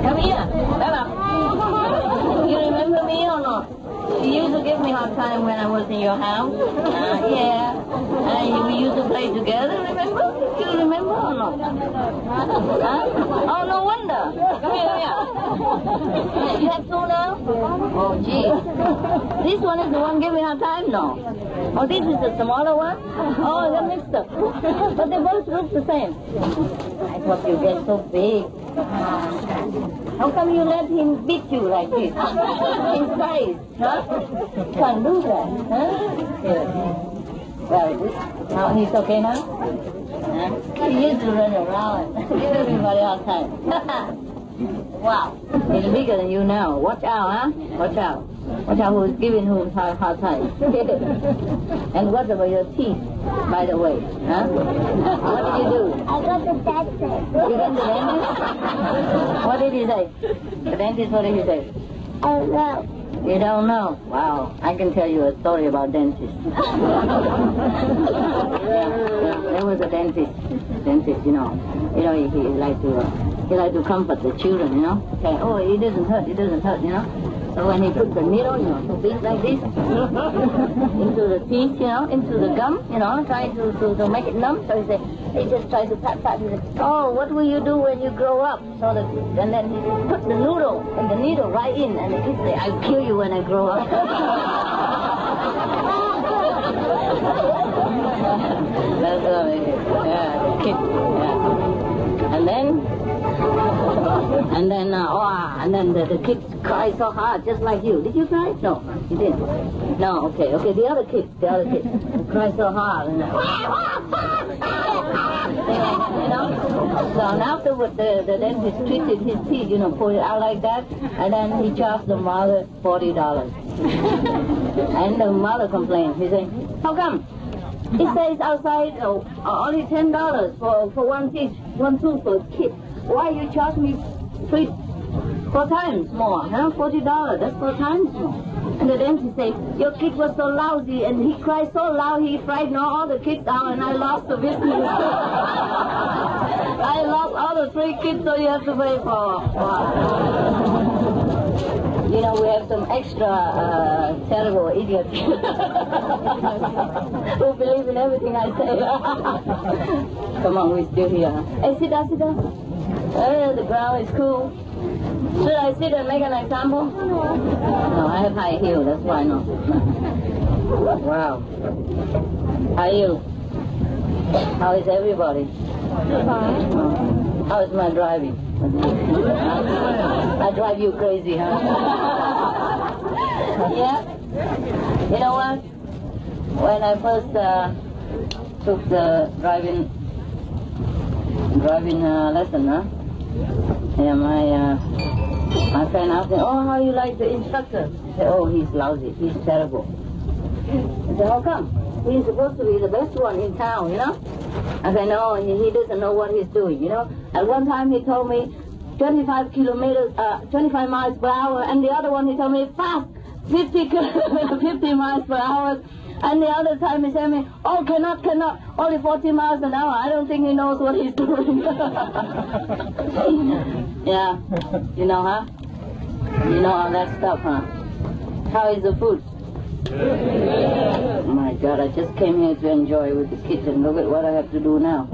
Come here, Bella. You remember me or not? You used to give me a hard time when I was in your house. Yeah. And we used to play together, remember? Do you remember or not? Huh? Oh, no wonder. Come here, You have two now? Oh, gee. This one is the one giving me hard time? No. Oh, this is the smaller one? Oh, they're mixed up. But they both look the same. I thought you get so big. How come you let him beat you like this? In size, huh? Can't do that, huh? Here. Very good. Now he's okay now? Huh? He used to run around. Give everybody hard time. Wow. He's bigger than you now. Watch out, huh? Watch out. Watch out who's giving whom hard time. And what about your teeth, by the way? Huh? What did you do? I got the dentist. You got the dentist? What did he say? The dentist, what did he say? I don't know. You don't know? Wow, I can tell you a story about dentists. There was a dentist, you know, he liked to comfort the children, you know. Say, oh, it doesn't hurt, you know. So when he put the needle, you know, so big like this, into the teeth, you know, into the gum, you know, trying to make it numb. So he just tried to pat. He said, oh, what will you do when you grow up? And then he put the needle right in, and he said, I'll kill you when I grow up. That's what it is. Yeah, kid. Yeah. And then the kids cried so hard, just like you. Did you cry? No, you didn't. No, okay. The other kids cried so hard. And you know. So afterward, the dentist treated his teeth, you know, pulled it out like that, and then he charged the mother $40. And the mother complained. He said, how come? It says outside only $10 for one tooth for a kid. Why you charge me 4 times more, huh? $40, that's 4 times more. And the dentist said, your kid was so lousy, and he cried so loud, he frightened all the kids out, and I lost the business. I lost all the 3 kids, so you have to pay for. You know, we have some extra terrible idiots who believe in everything I say. Come on, we're still here. Huh? Hey, sit down. The ground is cool. Should I sit and make an example? No, I have high heel, that's why not. Wow. How are you? How is everybody? How is my driving? I drive you crazy, huh? Yeah? You know what? When I first took the driving lesson, huh? Yeah, my friend asked me, oh, how you like the instructor? I said, oh, he's lousy, he's terrible. I said, how come? He's supposed to be the best one in town, you know? I said, no, he doesn't know what he's doing, you know? At one time he told me 25 miles per hour, and the other one he told me fast, 50 miles per hour. And the other time he said to me, oh, cannot, only 40 miles an hour. I don't think he knows what he's doing. Yeah, you know, huh? You know all that stuff, huh? How is the food? Oh my God, I just came here to enjoy with the kids, and look at what I have to do now.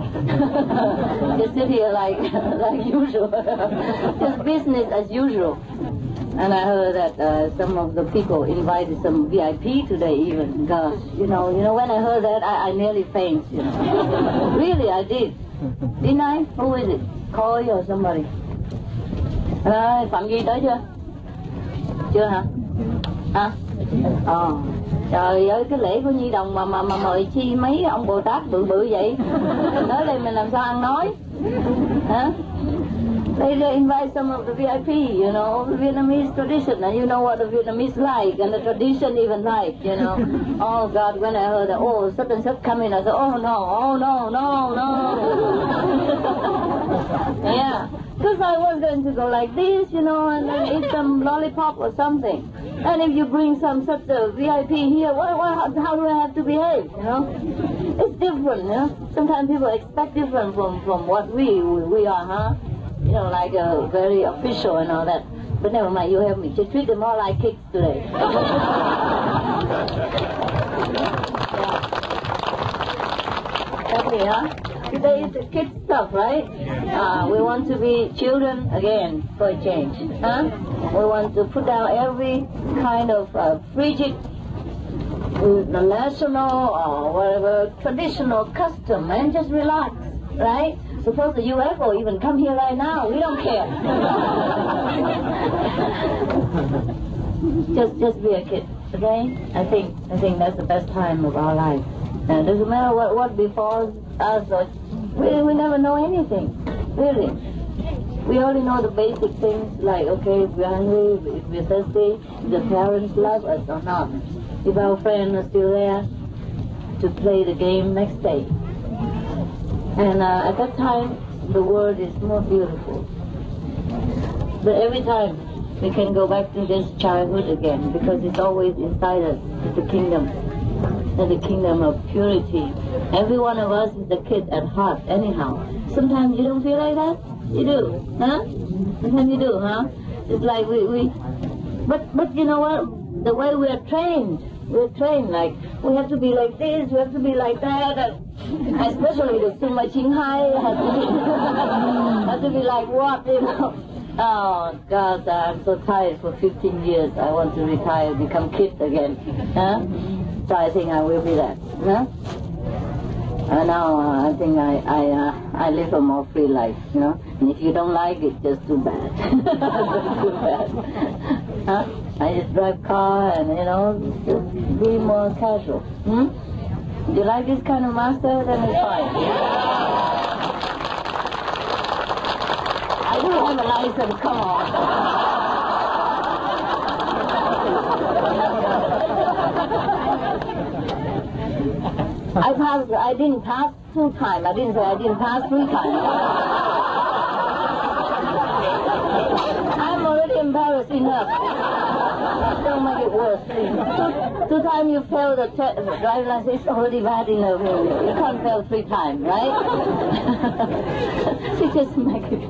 Just sit here like usual. Just business as usual. And I heard that some of the people invited some VIP today even. Gosh, you know, when I heard that, I nearly fainted, you know. Really, I did. Didn't I? Who is it? KOI or somebody? Phạm Duy tới chưa? Chưa hả? Hả? Trời ơi, cái lễ của Nhi Đồng mà mời chi mấy ông Bồ Tát bự vậy? Tới đây mình làm sao ăn nói? Hả? They invite some of the VIP, you know, Vietnamese tradition, and you know what the Vietnamese like, and the tradition even like, you know. Oh God, when I heard that, oh, such and such coming, I said, oh no. Yeah, because I was going to go like this, you know, and then eat some lollipop or something. And if you bring some such a VIP here, how do I have to behave, you know? It's different, you know. Sometimes people expect different from what we are, huh? You know, like very official and all that. But never mind, you help me. Just treat them all like kids today. Okay, huh? Today is the kids stuff, right? We want to be children again for a change, huh? We want to put down every kind of frigid, national or whatever traditional custom and just relax, right? Suppose the UFO even come here right now, we don't care. just be a kid, okay? I think that's the best time of our life. And it doesn't matter what befalls us, or we never know anything, really. We only know the basic things like, okay, if we're hungry, if we're thirsty, if the parents love us or not, if our friends are still there to play the game next day. And at that time, the world is more beautiful. But every time we can go back to this childhood again, because it's always inside us. It's the kingdom. It's the kingdom of purity. Every one of us is a kid at heart, anyhow. Sometimes you don't feel like that? You do, huh? Sometimes you do, huh? It's like but you know what? The way we're trained like, we have to be like this, we have to be like that. Especially the CHINGHAI has to be like what, you know? Oh, God, I'm so tired for 15 years. I want to retire, become kid again. Huh? So I think I will be that. Huh? Now I think I live a more free life, you know. And if you don't like it, just too bad. Just too bad. Huh? I just drive car and, you know, just be more casual. Do you like this kind of master? Then it's fine. I do have a license, come on. I didn't pass 2 times. I didn't say I didn't pass 3 times. I'm already embarrassed enough. Don't make it worse, please. 2 times you fail the driving license, it's already bad enough. You can't fail 3 times, right? She just make it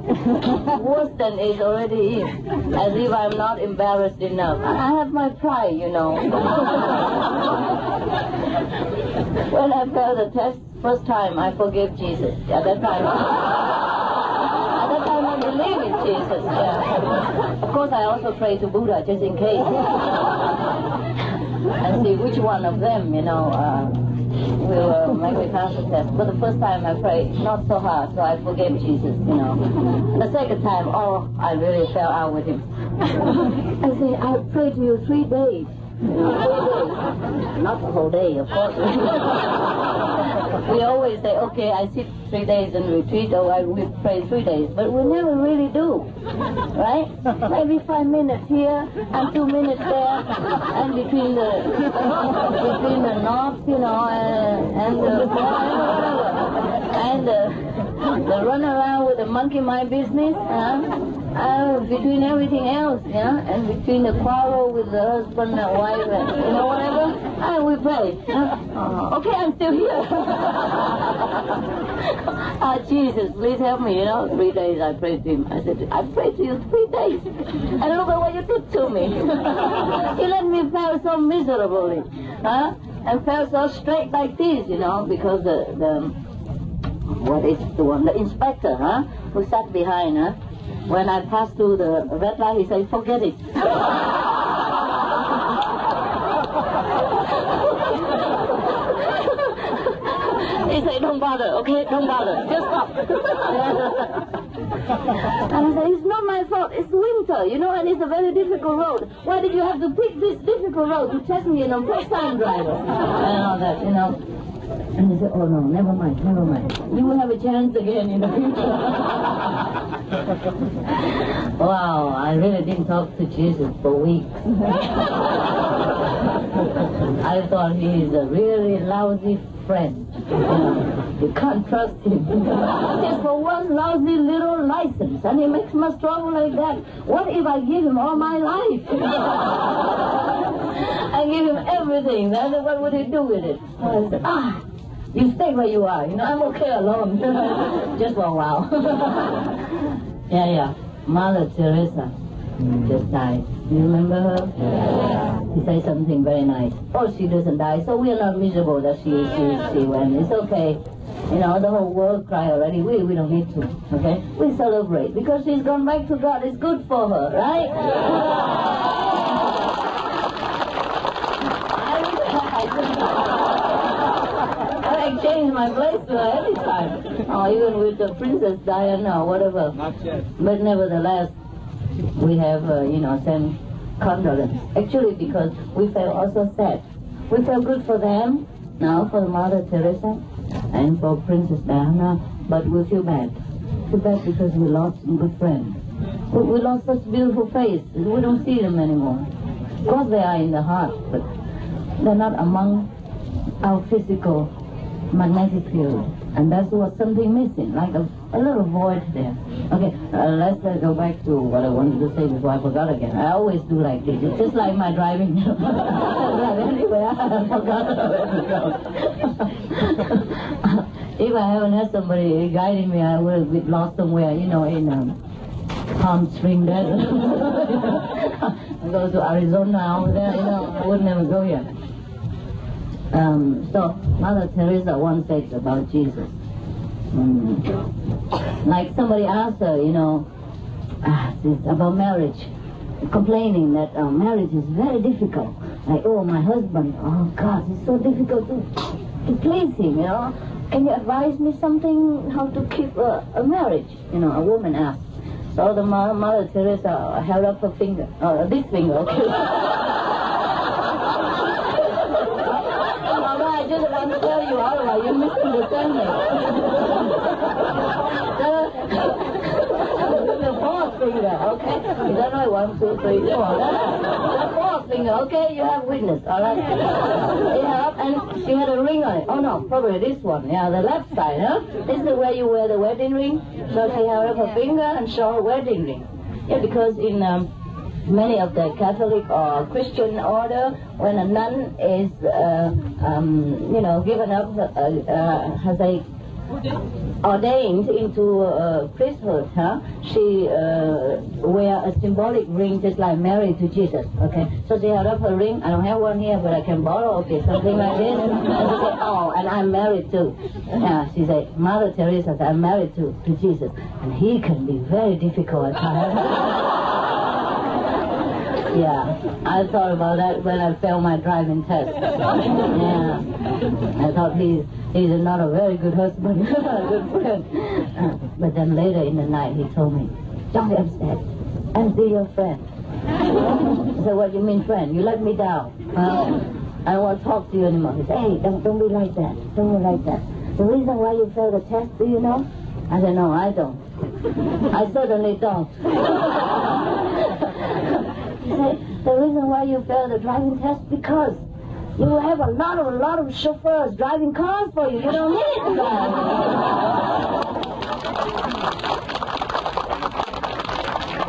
worse than it already is. As if I'm not embarrassed enough. I have my pride, you know. When I failed the test, first time I forgave Jesus. At that time I believe in Jesus. Yeah. Of course, I also pray to Buddha just in case, and see which one of them, you know, will make me pass the test. But the first time I prayed not so hard, so I forgave Jesus, you know. And the second time, oh, I really fell out with him. I say, I prayed to you 3 days. 3 days. Not the whole day, of course. We always say, okay, I sit 3 days and retreat, or we pray 3 days, but we never really do, right? Maybe 5 minutes here and 2 minutes there, and between the knobs, you know, and the run around with the monkey mind business, between everything else, yeah, and between the quarrel with the husband and wife, and, you know, whatever, we pray. Okay, I'm still here. Jesus, please help me, you know. 3 days I prayed to him. I said, I prayed to you 3 days, and look at what you did to me. You let me fail so miserably, and fell so straight like this, you know, because the inspector, who sat behind, when I passed through the red light, he said, forget it. He said, don't bother, okay? Don't bother. Just stop. And I said, it's not my fault. It's winter, you know, and it's a very difficult road. Why did you have to pick this difficult road to test me, you know, first-time driver? And all that, you know. And he said, oh, no, never mind. You will have a chance again in the future. Wow, I really didn't talk to Jesus for weeks. I thought he is a really lousy friend. You can't trust him. Just for one lousy little license, and he makes much trouble like that. What if I give him all my life? I give him everything. Then what would he do with it? So I said, you stay where you are. You know, I'm okay alone. Just for a while. Yeah. Mother Teresa just died. You remember her? Yeah. She said something very nice. Oh, she doesn't die, so we are not miserable that she went. It's okay. You know, the whole world cry already. We don't need to, okay? We celebrate because she's gone back to God. It's good for her, right? I exchange my place to her anytime. Even with the Princess Diana or whatever. Not yet. But nevertheless, we have, send condolence. Actually, because we felt also sad. We felt good for them, now for Mother Teresa, and for Princess Diana, but we feel bad. Feel bad because we lost a good friend. We lost such beautiful faces. We don't see them anymore. Of course they are in the heart, but they're not among our physical magnetic field. And that's what something missing, like a little void there. Okay, let's go back to what I wanted to say before I forgot again. I always do like this. It's just like my driving. Anyway, I forgot where to go. If I haven't had somebody guiding me, I would have been lost somewhere, you know, in Palm Spring Desert. I go to Arizona over there, you know, I would never go here. So Mother Teresa once said about Jesus. Like somebody asked her, you know, about marriage, complaining that marriage is very difficult. Like, oh, my husband, oh God, it's so difficult to please him, you know. Can you advise me something how to keep a marriage? You know, a woman asked. So the Mother Teresa held up her finger, this finger, okay. I just want to tell you, otherwise you misunderstand me. The fourth finger, okay? You don't know 1, 2, 3, 4. The fourth finger, okay? You have witness, all right? Yeah, and she had a ring on it. Oh no, probably this one. Yeah, the left side, huh? This is where you wear the wedding ring. So she held up her finger and showed her wedding ring. Yeah, because in many of the Catholic or Christian order, when a nun is, you know, given up, has a ordained into priesthood, huh? She wear a symbolic ring just like Mary to Jesus, okay? So she held up her ring. I don't have one here, but I can borrow, okay, something like this. And she said, oh, and I'm married too. Yeah, she said, Mother Teresa said, I'm married to Jesus. And he can be very difficult at times. Yeah, I thought about that when I failed my driving test. Yeah, I thought he's not a very good husband, good friend. But then later in the night he told me, don't be upset, I'm still your friend. I said, what do you mean friend? You let me down. I don't want to talk to you anymore. He said, hey, don't be like that. Don't be like that. The reason why you failed the test, do you know? I said, no, I don't. I certainly don't. He said, the reason why you failed the driving test because you have a lot of chauffeurs driving cars for you. You don't need to drive.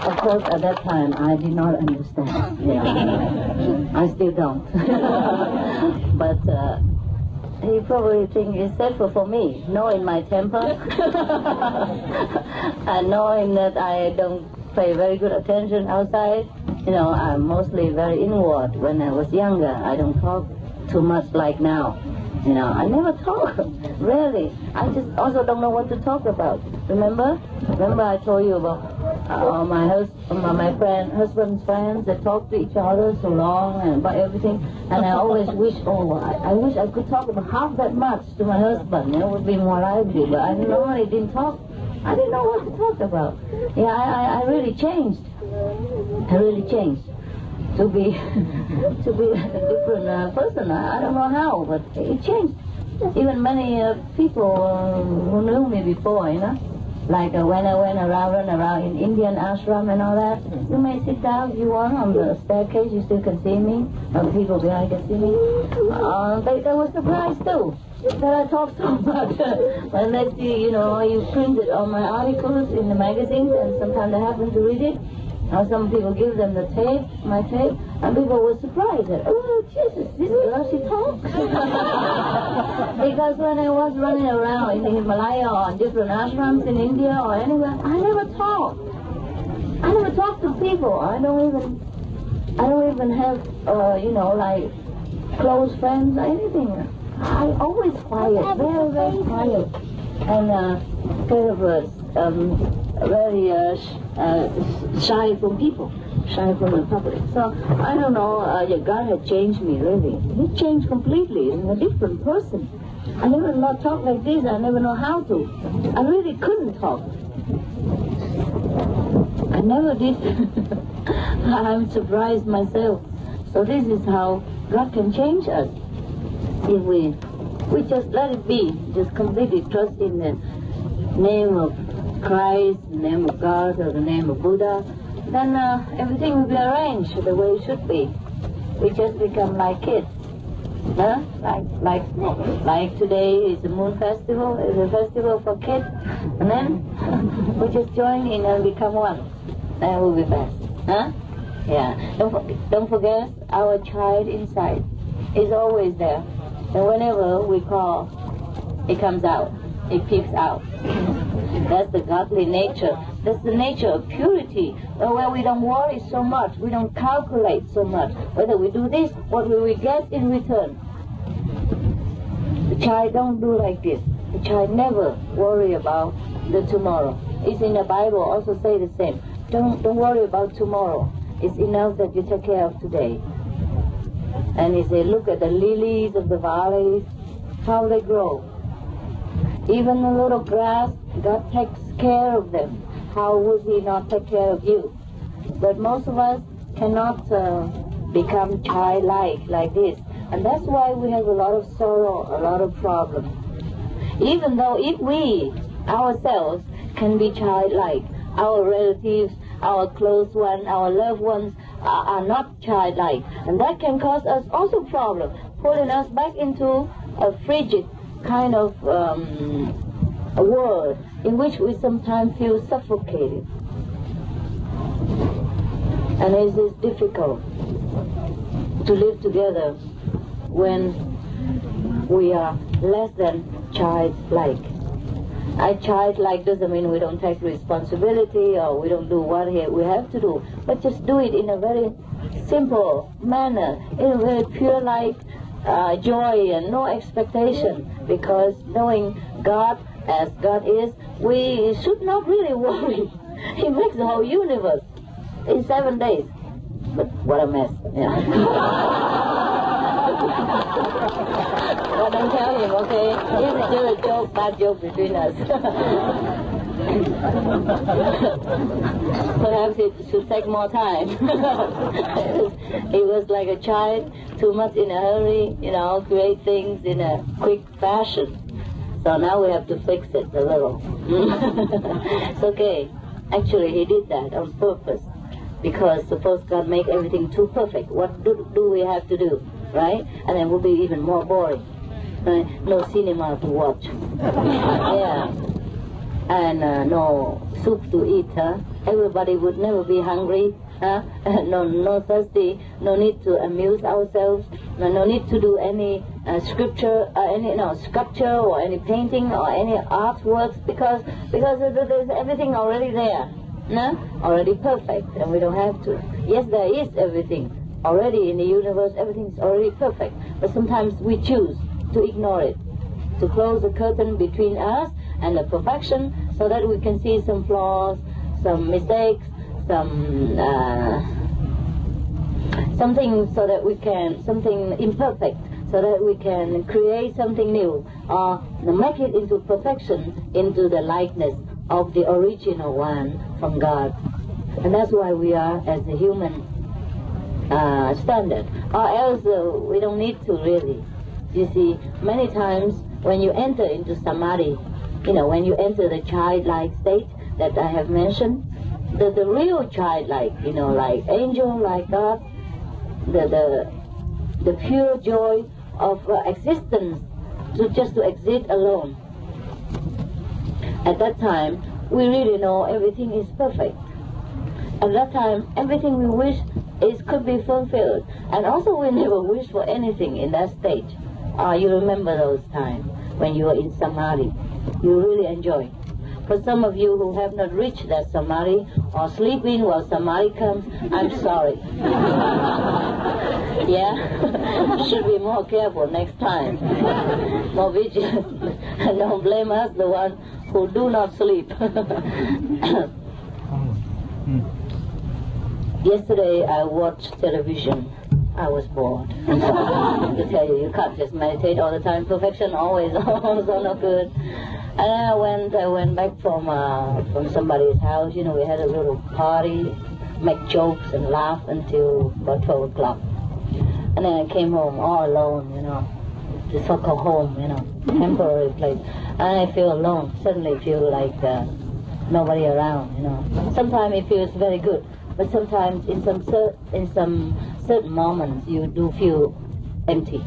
Of course, at that time, I did not understand. Yeah, I still don't. But he probably thinks it's safer for me, knowing my temper, and knowing that I don't pay very good attention outside. You know, I'm mostly very inward. When I was younger, I don't talk too much like now. You know, I never talk, really. I just also don't know what to talk about. Remember I told you about my husband's friends that talk to each other so long and about everything. And I always wish, I wish I could talk about half that much to my husband. It would be more lively. But I didn't know he didn't talk. I didn't know what to talk about. Yeah, I really changed. I really changed to be a different person. I don't know how, but it changed. Even many people who knew me before, you know, like when I run around in Indian ashram and all that. You may sit down if you want on the staircase. You still can see me. The people behind can see me. They were surprised too that I talk so much. When they see, you know, you printed on my articles in the magazines, and sometimes I happen to read it. Now some people give them the tape, my tape, and people were surprised that, oh, Jesus, this girl, she talks. Because when I was running around in the Himalaya or different ashrams in India or anywhere, I never talked. I never talk to people. I don't even have, you know, like close friends or anything. I always quiet, very, very quiet, and kind of very shy from people, shy from the public. So I don't know. God had changed me really. He changed completely. I'm a different person. I never not talk like this. I never know how to. I really couldn't talk. I never did. I'm surprised myself. So this is how God can change us if we just let it be. Just completely trust in the name of Christ, the name of God, or the name of Buddha. Then everything will be arranged the way it should be. We just become like kids. Huh? Like today is the moon festival, is a festival for kids, and then we just join in and become one. Then we'll be best. Huh? Yeah. Don't forget our child inside is always there. And whenever we call, it comes out. It peeps out. That's the godly nature. That's the nature of purity, where we don't worry so much, we don't calculate so much. Whether we do this, what will we get in return? The child don't do like this. The child never worry about the tomorrow. It's in the Bible also say the same. Don't worry about tomorrow. It's enough that you take care of today. And he said, look at the lilies of the valleys, how they grow. Even the little grass, God takes care of them. How would He not take care of you? But most of us cannot become childlike like this. And that's why we have a lot of sorrow, a lot of problems. Even though if we ourselves can be childlike, our relatives, our close ones, our loved ones are not childlike. And that can cause us also problems, pulling us back into a frigid kind of a world in which we sometimes feel suffocated. And it is difficult to live together when we are less than childlike. Childlike doesn't mean we don't take responsibility or we don't do what we have to do, but just do it in a very simple manner, in a very pure like joy and no expectation, because knowing God as God is, we should not really worry. He makes the whole universe in 7 days. But what a mess. Yeah. Well, don't tell him, okay? This is just a joke, bad joke between us. Perhaps it should take more time. He was like a child, too much in a hurry, create things in a quick fashion. So now we have to fix it a little. It's okay. Actually, he did that on purpose. Because suppose God make everything too perfect, what do we have to do, right? And then we'll be even more boring. Right? No cinema to watch. Yeah. And no soup to eat, huh? Everybody would never be hungry, huh? No thirsty, no need to amuse ourselves, no need to do any sculpture or any painting or any artworks, because there's everything already there, no? Already perfect, and we don't have to. Yes, there is everything already in the universe, everything is already perfect, but sometimes we choose to ignore it, to close the curtain between us and the perfection, so that we can see some flaws, some mistakes, something so that we can, something imperfect, so that we can create something new, or make it into perfection, into the likeness of the original one from God. And that's why we are as a human standard, or else we don't need to really. You see, many times when you enter into samadhi, when you enter the childlike state that I have mentioned, the real childlike, like angel, like God, the pure joy of existence, just to exist alone. At that time, we really know everything is perfect. At that time, everything we wish could be fulfilled. And also we never wish for anything in that stage. You remember those times when you were in samadhi. You really enjoy. For some of you who have not reached that samadhi or sleeping while samadhi comes, I'm sorry. Yeah? Should be more careful next time. More vigilant. And don't blame us, the one who do not sleep. Yesterday I watched television. I was bored. To tell you, you can't just meditate all the time. Perfection always also not good. And I went back from somebody's house. We had a little party, make jokes and laugh until about 12 o'clock. And then I came home all alone, the so-called home, temporary place. And I feel alone. Suddenly feel like nobody around, Sometimes it feels very good, but sometimes in some certain moments you do feel empty.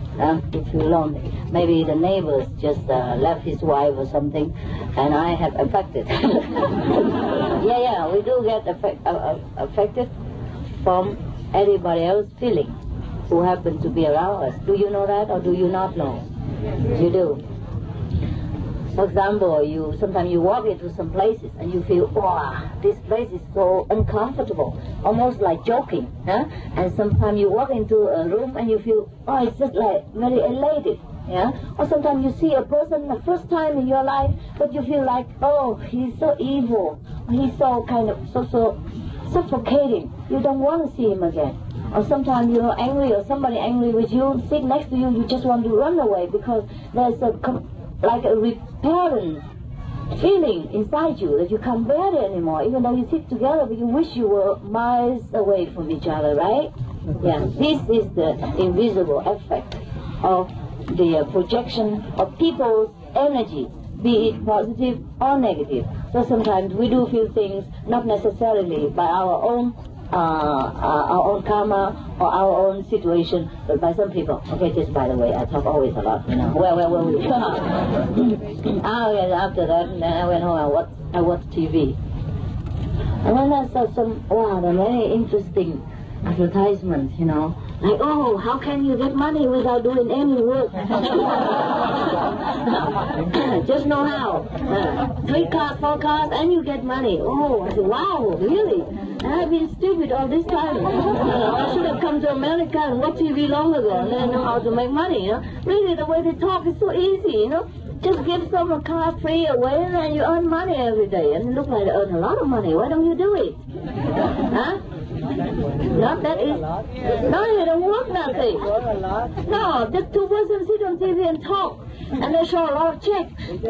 You feel lonely. Maybe the neighbors just left his wife or something, and I have affected. Yeah, we do get affected from everybody else's feeling who happen to be around us. Do you know that, or do you not know? You do. For example, sometimes you walk into some places and you feel, wow, this place is so uncomfortable, almost like joking. And sometimes you walk into a room and you feel, oh, it's just like very elated. Or sometimes you see a person the first time in your life, but you feel like, oh, he's so evil, he's so kind of so suffocating. You don't want to see him again. Or sometimes you're angry, or somebody angry with you, sit next to you, you just want to run away because there's like a repellent feeling inside you that you can't bear it anymore, even though you sit together, but you wish you were miles away from each other, right? Yeah, this is the invisible effect of the projection of people's energy, be it positive or negative. So sometimes we do feel things not necessarily by our own karma or our own situation, but by some people. Okay, just by the way, I talk always a lot, Well, after that, then I went home, I watched TV. And then I saw the very interesting advertisements, like, oh, how can you get money without doing any work? Just know how. 3 cars, 4 cars, and you get money. Oh, I said, wow, really? I've been stupid all this time. I should have come to America and watched TV long ago and then know how to make money, Really, the way they talk is so easy, Just give some a car free away and then you earn money every day. And it looks like they earn a lot of money. Why don't you do it? Not that easy. No, you don't work nothing. No, just 2 persons sit on TV and talk. And they show a lot of checks. And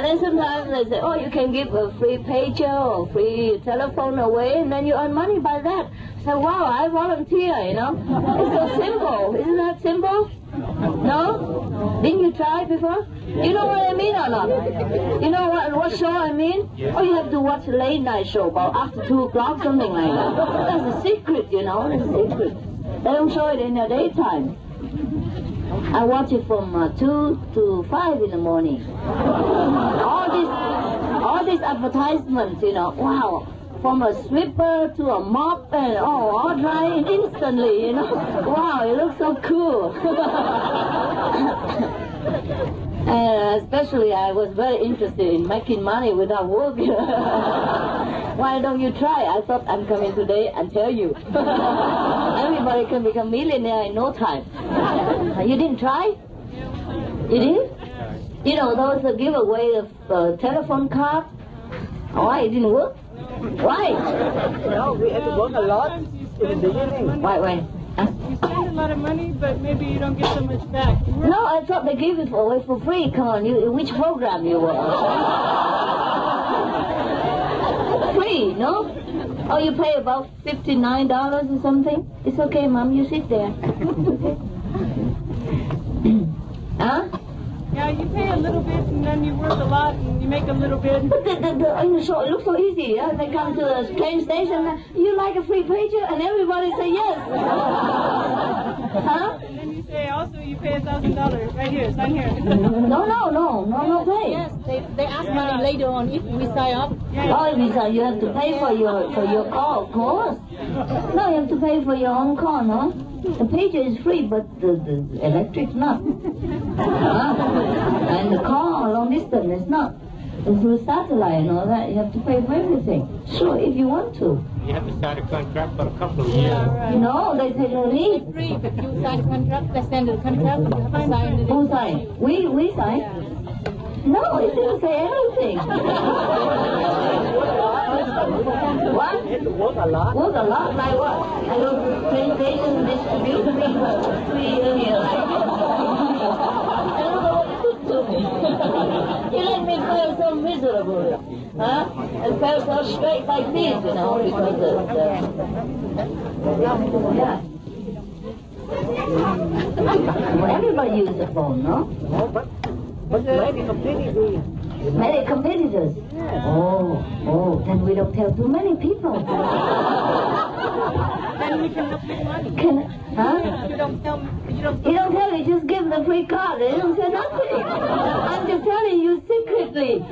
then sometimes they say, oh, you can give a free pager or free telephone away and then you earn money by that. So, wow, I volunteer, It's so simple. Isn't that simple? No? Didn't you try before? You know what I mean or not? You know what show I mean? Oh, you have to watch a late night show about after 2 o'clock, something like that. That's a secret, That's a secret. They don't show it in the daytime. I watch it from 2 to 5 in the morning. All these advertisements, wow. From a sweeper to a mop and all drying instantly, Wow, it looks so cool. And especially I was very interested in making money without work. Why don't you try? I thought I'm coming today and tell you. Everybody can become millionaire in no time. You didn't try? You did? Those giveaway of telephone cards. Why it didn't work? Why? No, we had to work a lot in the beginning. Why? You spend a lot of money, but maybe you don't get so much back. No, I thought they gave it away for free. Come on, which program you were? Free, no? Oh, you pay about $59 or something? It's okay, Mom, you sit there. Okay. Huh? Yeah, you pay a little bit and then you work a lot and you make a little bit. But in the show, it looks so easy. They come to the train station, you like a free pager? And everybody say yes. Huh? And then you say also you pay $1,000 right here, sign here. No pay. Yes, they ask money later on if we sign up. Oh, if you sign, you have to pay for your call, of course. No, you have to pay for your own call, no? The pager is free, but the electric's not. And the call long distance is not. And through satellite and all that, you have to pay for everything. Sure, if you want to. You have to sign a contract for a couple of years. Yeah, right. No, they say no need. It's free, but you sign a contract, they send the contract, you have to sign it. Who sign? We sign? Yeah. No, it didn't say anything. What? We had to work a lot. Work a lot? Like what? I go to the train station, distribute things, free area, You let me feel so miserable, and felt so straight like this, because yeah. Well, everybody uses the phone, no? No, but many completely. Many competitors. Yeah. Oh, then we don't tell too many people. And we can help make money. Huh? You don't tell me. You don't tell me, just give the free card. They don't say nothing. I'm just telling you secretly.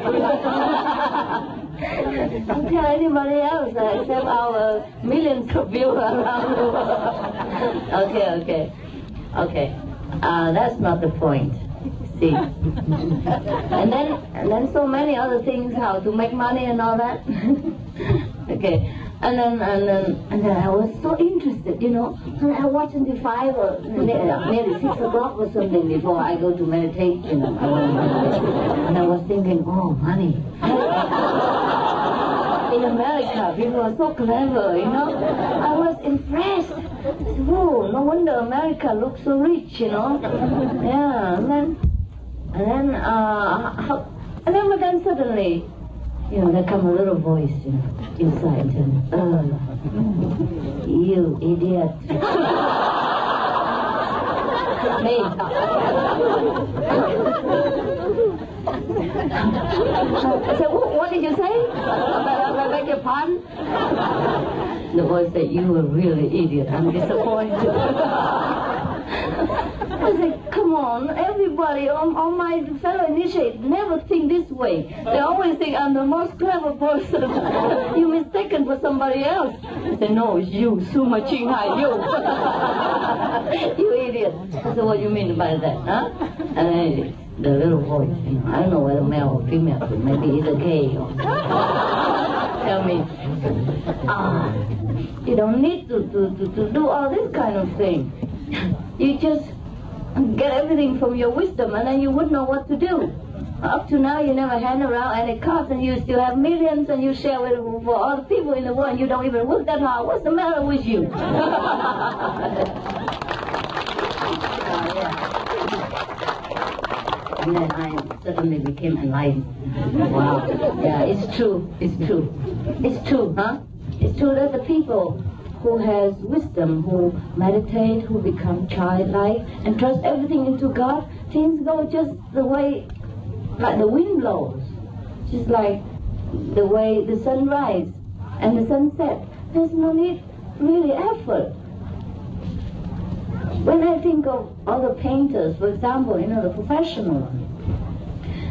Don't tell anybody else except our millions of viewers around the world. Okay. That's not the point. See. And then so many other things, how to make money and all that. Okay. And then I was so interested, you know. And I watched until 5 or nearly 6 o'clock or something before I go to meditate, you know. And I was thinking, oh, money. In America, people are so clever, you know. I was impressed. I said, whoa, no wonder America looks so rich, you know. Yeah, and then suddenly, you know, there come a little voice, you know, inside, and you idiot. Me. I said, what did you say? I beg your pardon? The voice said, you were really idiot. I'm disappointed. I said, come on, everybody, all my fellow initiates never think this way. They always think I'm the most clever person. You're mistaken for somebody else. I said, no, it's you, Suma CHINGHAI, you. You idiot. I said, what do you mean by that, huh? And the little voice, you know, I don't know whether male or female, but maybe he's a gay or tell me, you don't need to do all this kind of thing. You just get everything from your wisdom, and then you would know what to do. Up to now, you never hand around any cards, and you still have millions, and you share with for all the people in the world, and you don't even work that hard. What's the matter with you? And then I suddenly became enlightened. Wow. Yeah, it's true. It's true. It's true, huh? It's true that the people who has wisdom, who meditate, who become childlike, and trust everything into God, things go just the way, like the wind blows. Just like the way the sun rises and the sun sets. There's no need really effort. When I think of other painters, for example, you know, the professional ones,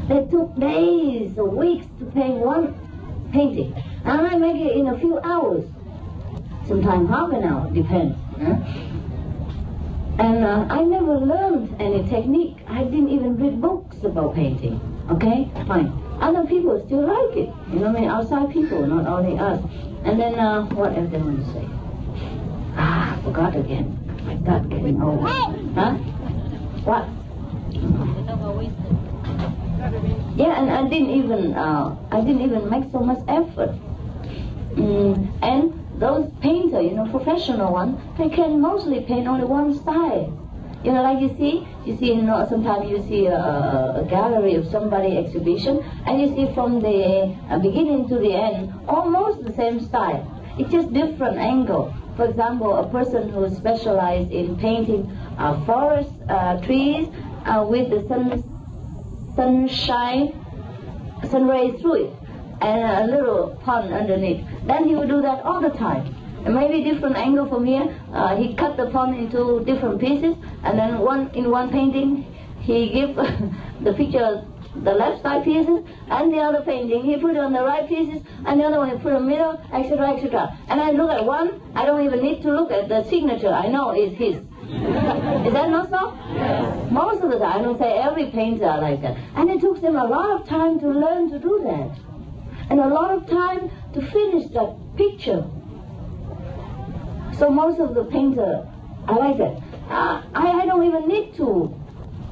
they took days or weeks to paint one painting. And I make it in a few hours. Sometimes half an hour, depends. Huh? And I never learned any technique. I didn't even read books about painting. Okay? Fine. Other people still like it. You know what I mean? Outside people, not only us. And then, what else did I want to say? I forgot again. My God, getting old. Huh? What? Yeah, and I didn't even make so much effort. And those painters, you know, professional ones, they can mostly paint only one style. You know, like you see, you know, sometimes you see a gallery of somebody exhibition, and you see from the beginning to the end, almost the same style. It's just different angle. For example, a person who specializes in painting forest, trees, with the sun rays through it, and a little pond underneath. Then he would do that all the time. And maybe different angle from here, he cut the pond into different pieces, and then in one painting, he give the picture the left side pieces, and the other painting, he put it on the right pieces, and the other one he put in the middle, etc., etc. And I look at one, I don't even need to look at the signature, I know it's his. Is that not so? Yes. Most of the time, I don't say every painter are like that. And it took them a lot of time to learn to do that. And a lot of time to finish that picture. So most of the painters are like that. I don't even need to.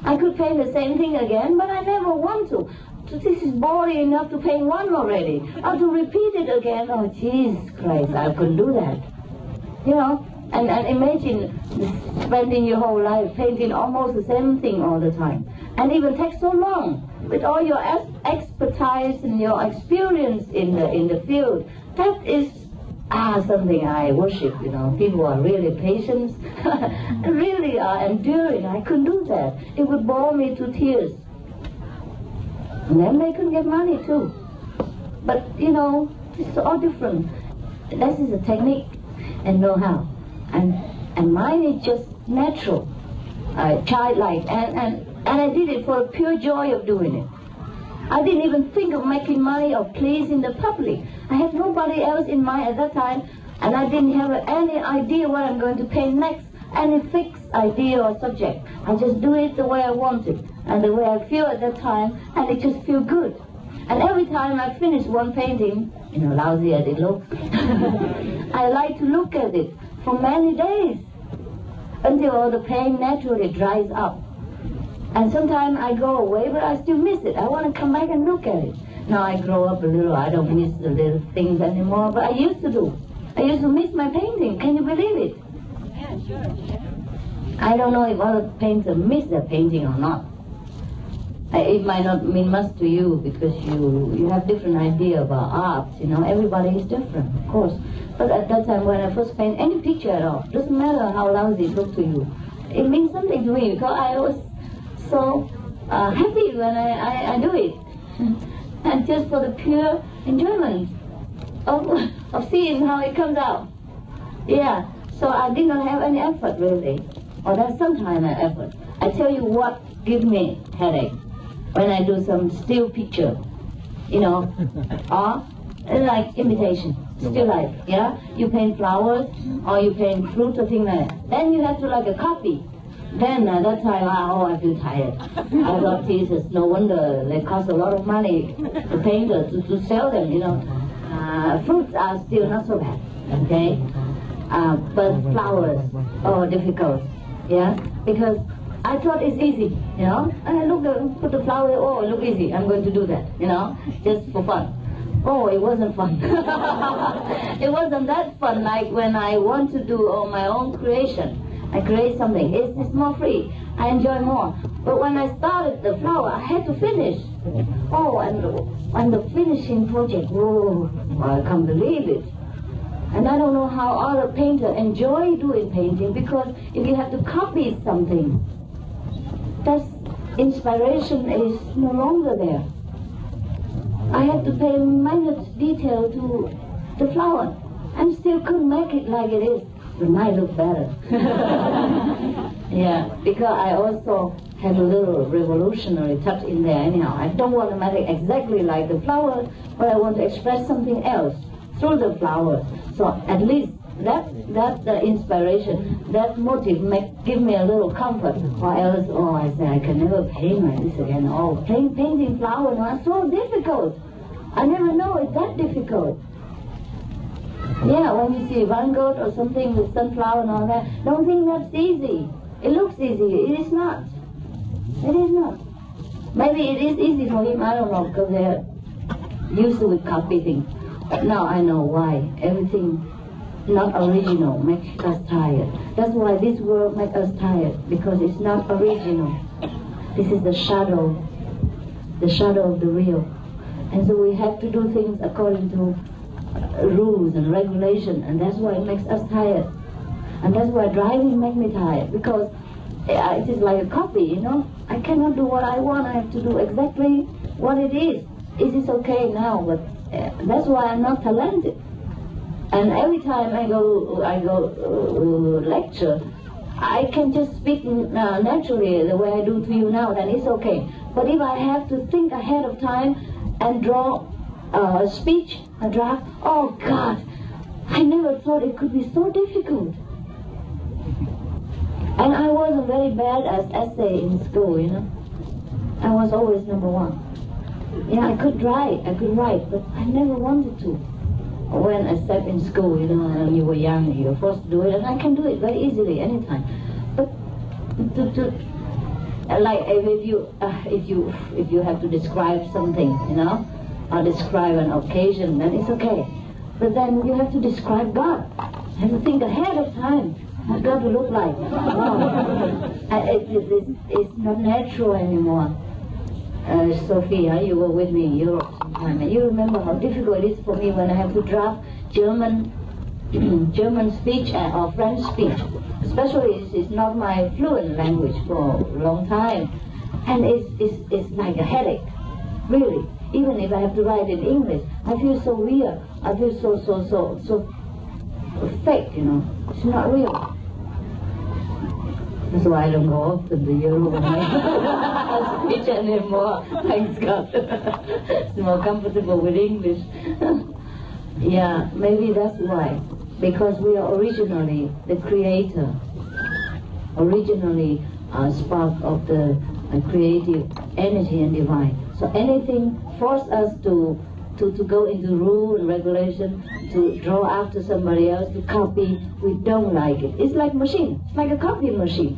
I could paint the same thing again, but I never want to. So this is boring enough to paint one already. Or to repeat it again, oh Jesus Christ, I couldn't do that. You know, and imagine spending your whole life painting almost the same thing all the time. And even takes so long. With all your expertise and your experience in the field, that is something I worship, you know. People are really patient, really are enduring. I couldn't do that. It would bore me to tears. And then they could get money too. But, you know, it's all different. This is a technique and know-how. And mine is just natural, childlike, and I did it for pure joy of doing it. I didn't even think of making money or pleasing the public. I had nobody else in mind at that time, and I didn't have any idea what I'm going to paint next, any fixed idea or subject. I just do it the way I want it, and the way I feel at that time, and it just feels good. And every time I finish one painting, lousy as it looks, I like to look at it for many days, until all the paint naturally dries up. And sometimes I go away, but I still miss it. I want to come back and look at it. Now I grow up a little, I don't miss the little things anymore, but I used to do. I used to miss my painting. Can you believe it? Yeah, sure. I don't know if other painters miss their painting or not. It might not mean much to you because you have different idea about art. Everybody is different, of course. But at that time when I first paint any picture at all, doesn't matter how lousy it looks to you, it means something to me because I was so happy when I do it. And just for the pure enjoyment of seeing how it comes out. Yeah, so I did not have any effort really, or that's sometimes an effort. I tell you what gives me headache when I do some still picture, or like imitation, still life, yeah? You paint flowers, or you paint fruit or things like that. Then you have to like a copy. Then at that time, I feel tired. I got pieces, no wonder they cost a lot of money to painters to sell them, Fruits are still not so bad, okay? But flowers, difficult, yeah? Because I thought it's easy, And I put the flower, it look easy, I'm going to do that, just for fun. Oh, it wasn't fun. It wasn't that fun like when I want to do all my own creation. I create something, it's more free, I enjoy more. But when I started the flower, I had to finish. Oh, and the finishing project, I can't believe it. And I don't know how other painters enjoy doing painting, because if you have to copy something, that inspiration is no longer there. I had to pay minute detail to the flower, and still couldn't make it like it is. It might look better. Yeah, because I also have a little revolutionary touch in there anyhow. I don't want to make it exactly like the flower, but I want to express something else through the flower. So at least that inspiration, that motive give me a little comfort. Or else, I say I can never paint like this again. Painting flowers is so difficult. I never know it's that difficult. Yeah, when you see Van Gogh or something with sunflower and all that, don't think that's easy. It looks easy. It is not. It is not. Maybe it is easy for him, I don't know, because they're used to copy things. But now I know why. Everything not original makes us tired. That's why this world makes us tired, because it's not original. This is the shadow of the real. And so we have to do things according to rules and regulation, and that's why it makes us tired. And that's why driving makes me tired, because it is like a copy, I cannot do what I want. I have to do exactly what it is. It is okay now, but that's why I'm not talented. And every time I go lecture, I can just speak naturally the way I do to you now, then it's okay. But if I have to think ahead of time and draw a speech, a draft, oh God, I never thought it could be so difficult. And I wasn't very bad at essay in school, I was always number one. Yeah, I could write, but I never wanted to. When I stepped in school, when you were young, you were forced to do it, and I can do it very easily, anytime. But like if you have to describe something, or describe an occasion, then it's okay. But then you have to describe God. You have to think ahead of time what God will look like. It's not natural anymore. Sophia, you were with me in Europe sometime, and you remember how difficult it is for me when I have to draft German speech or French speech. Especially it's not my fluent language for a long time. And it's like a headache, really. Even if I have to write in English, I feel so weird. I feel so fake, you know. It's not real. That's why I don't go often to Europe and I speak anymore. Thanks God. It's more comfortable with English. Yeah, maybe that's why. Because we are originally the creator, originally spark of the creative energy and divine. So anything force us to go into rule and regulation, to draw after somebody else, to copy, we don't like it. It's like machine. It's like a copying machine.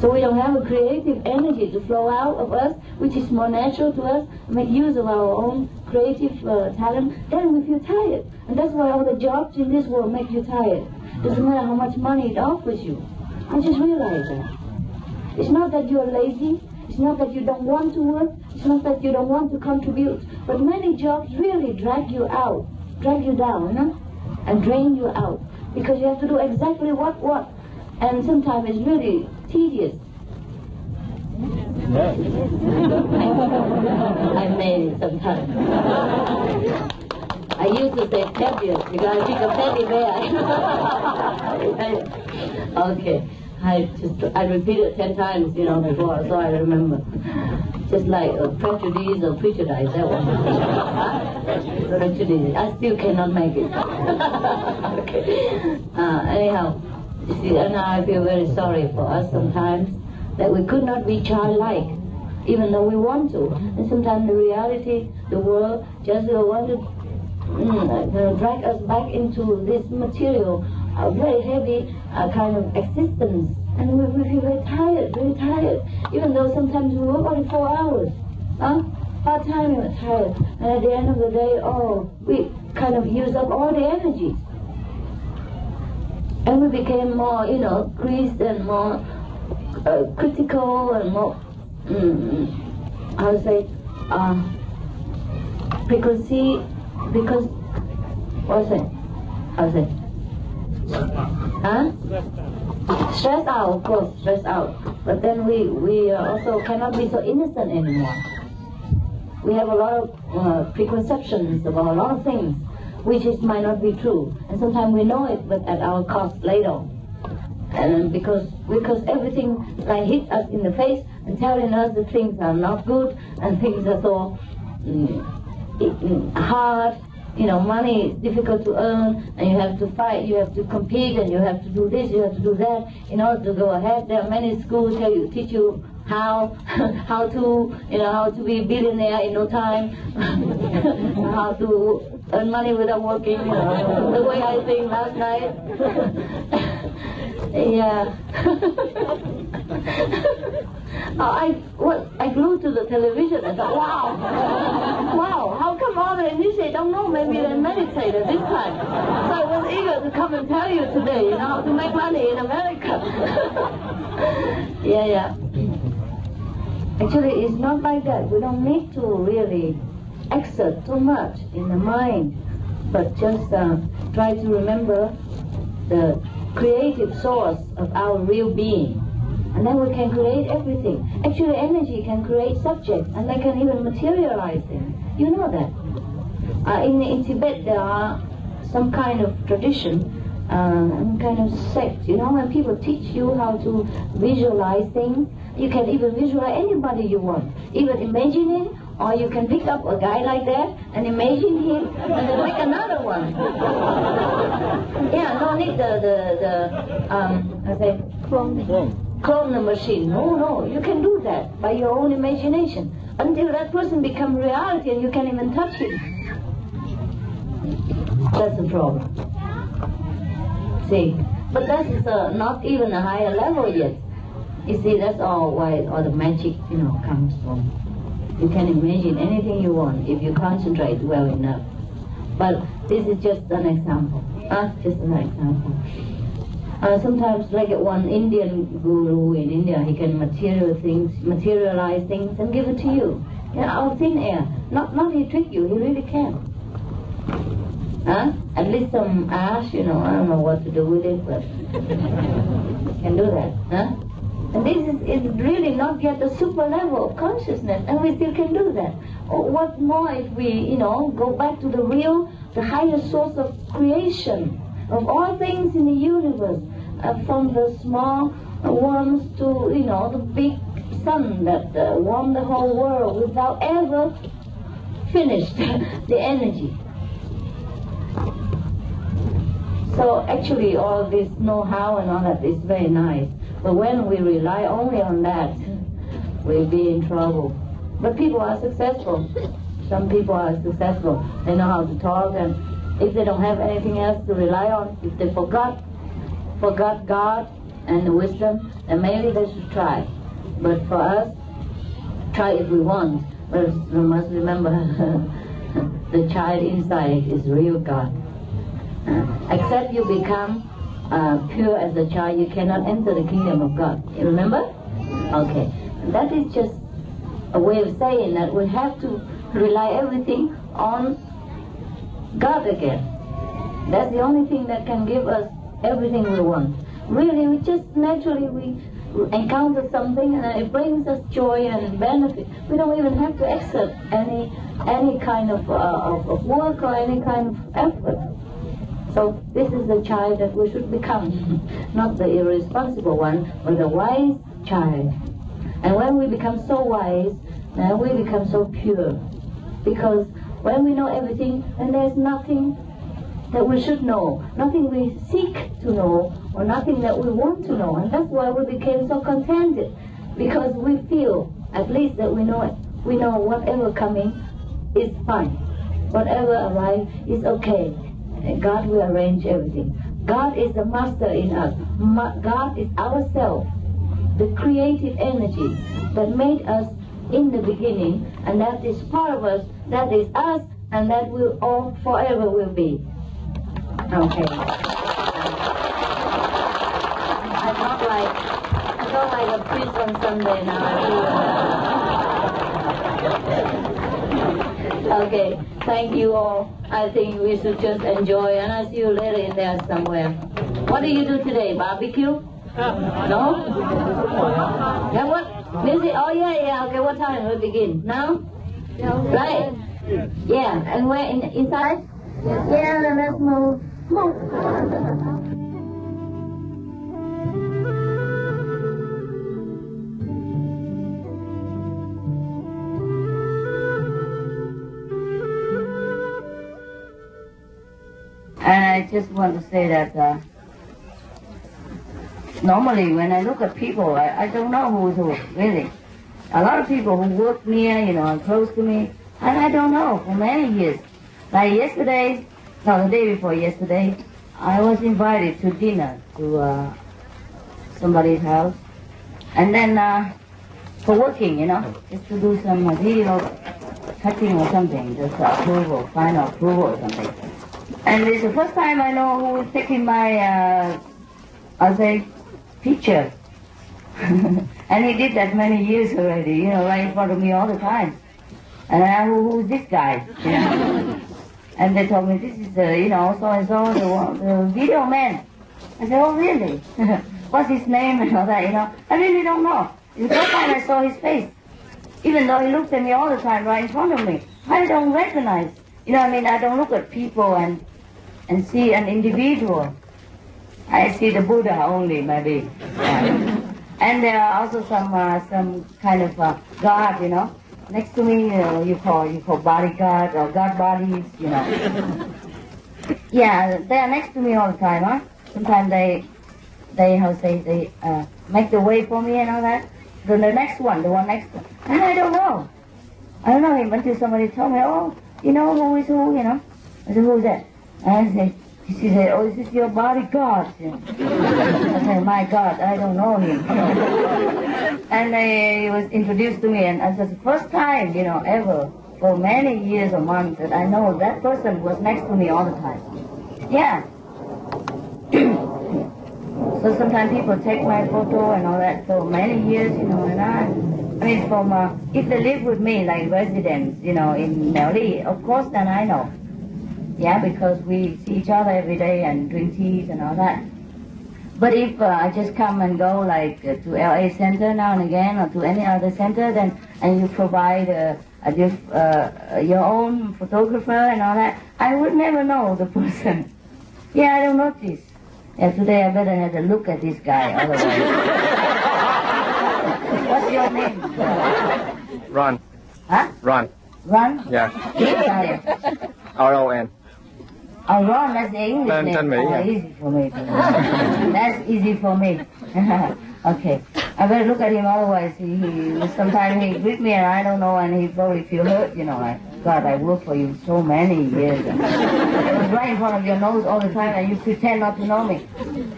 So we don't have a creative energy to flow out of us, which is more natural to us, make use of our own creative talent, then we feel tired. And that's why all the jobs in this world make you tired. Doesn't matter how much money it offers you. I just realized that. It's not that you're lazy, it's not that you don't want to work, it's not that you don't want to contribute, but many jobs really drag you out, drag you down, and drain you out, because you have to do exactly what, and sometimes it's really tedious. I made it sometimes. I used to say tedious because I think of teddy bear. Okay. I repeated 10 times, you know, before, so I remember. Just like prejudice or prejudice, that one. Prejudice. I still cannot make it. Okay. Anyhow, you see, and I feel very sorry for us sometimes that we could not be childlike, even though we want to. And sometimes the reality, the world, just want to drag us back into this material, very heavy kind of existence, and we feel very tired, even though sometimes we work only 4 hours, part-time we're tired, and at the end of the day, we kind of use up all the energy, and we became more, greased and more critical and more, preconceived, because, stressed out, of course, stressed out. But then we also cannot be so innocent anymore. We have a lot of preconceptions about a lot of things, which might not be true. And sometimes we know it, but at our cost later. And because everything like hits us in the face and telling us that things are not good and things are so hard. Money is difficult to earn, and you have to fight, you have to compete, and you have to do this, you have to do that in order to go ahead. There are many schools teach you how to be a billionaire in no time, how to earn money without working. The way I think last night. Yeah. I glued to the television and thought, wow, how come all the initiates don't know, maybe they meditate at this time. So I was eager to come and tell you today, how to make money in America. Yeah. Actually, it's not like that. We don't need to really exert too much in the mind, but just try to remember the creative source of our real being. And then we can create everything. Actually, energy can create subjects, and they can even materialize them. You know that. In Tibet, there are some kind of tradition, kind of sect, when people teach you how to visualize things. You can even visualize anybody you want, even imagine him, or you can pick up a guy like that and imagine him, and then make another one. Yeah, no need clone the machine. No, you can do that by your own imagination until that person becomes reality and you can even touch him. That's the problem. See, but that is not even a higher level yet. You see, that's all why all the magic, comes from. You can imagine anything you want if you concentrate well enough. But this is just an example. Just an example. Sometimes, like one Indian guru in India, he can materialize things and give it to you. Out of thin air. Not he trick you, he really can. At least some ash, I don't know what to do with it, but can do that. And this is really not yet the super level of consciousness, and we still can do that. what more if we, go back to the real, the higher source of creation of all things in the universe, from the small worms to, the big sun that warmed the whole world without ever finished the energy. So actually all this know-how and all that is very nice. But when we rely only on that, we'll be in trouble. But people are successful. Some people are successful. They know how to talk, and if they don't have anything else to rely on, if they forgot God and the wisdom, then maybe they should try. But for us, try if we want. But we must remember the child inside is real God. Except you become pure as a child, you cannot enter the kingdom of God. You remember? Okay. That is just a way of saying that we have to rely everything on God again. That's the only thing that can give us everything we want. Really, we just naturally we encounter something and it brings us joy and benefit. We don't even have to exert any kind of work or any kind of effort. So this is the child that we should become, not the irresponsible one, but the wise child. And when we become so wise, then we become so pure. Because when we know everything, then there's nothing that we should know, nothing we seek to know, or nothing that we want to know. And that's why we became so contented, because we feel, at least, that we know whatever coming is fine. Whatever arrives is okay. God will arrange everything. God is the master in us. God is ourself, the creative energy that made us in the beginning, and that is part of us, that is us, and that will all forever will be. Okay. I felt like a priest on Sunday now. Okay, thank you all. I think we should just enjoy, and I'll see you later in there somewhere. What do you do today? Barbecue? No? Yeah, what? Music? Oh, yeah. Okay, what time will we begin? Now? Right? Yeah, and where? Inside? Yeah, then let's move. And I just want to say that normally when I look at people, I don't know who's who, really. A lot of people who work near, and close to me, and I don't know for many years. Like yesterday, no, the day before yesterday, I was invited to dinner to somebody's house. And then for working, just to do some video cutting or something, just approval, final approval or something. And it's the first time I know who is taking my, picture. And he did that many years already, right in front of me all the time. And I know who's this guy, And they told me, this is, so-and-so, the video man. I said, oh, really? What's his name and all that, I really don't know. It's the first time I saw his face. Even though he looks at me all the time right in front of me, I don't recognize. I don't look at people and see an individual. I see the Buddha only, maybe. And there are also some kind of God, Next to me, you call bodyguard or God bodies, Yeah, they are next to me all the time, huh? Sometimes they make the way for me and all that. Then the one next one. And I don't know. I don't know him until somebody told me, oh, you know who is who, I said, who's that? And she said, oh, is this your bodyguard? I said, my God, I don't know him. And he was introduced to me, and it was the first time, ever, for many years or months, that I know that person was next to me all the time. Yeah. So sometimes people take my photo and all that for many years, and if they live with me, like residents, in Nelly, of course, then I know. Yeah, because we see each other every day and drink teas and all that. But if I just come and go, like to LA Center now and again, or to any other center, and you provide as if your own photographer and all that, I would never know the person. Yeah, I don't notice. Yeah, today I better have a look at this guy, otherwise. What's your name? Ron. Huh? Ron. Ron? Yeah. R-O-N. Oh, Ron, that's the English name. Tên Mỹ, oh, easy for me. That's easy for me. Okay. I better look at him, otherwise he sometimes he greet me and I don't know, and he probably feel hurt, you know, like, God, I worked for you so many years. I was right in front of your nose all the time and you pretend not to know me.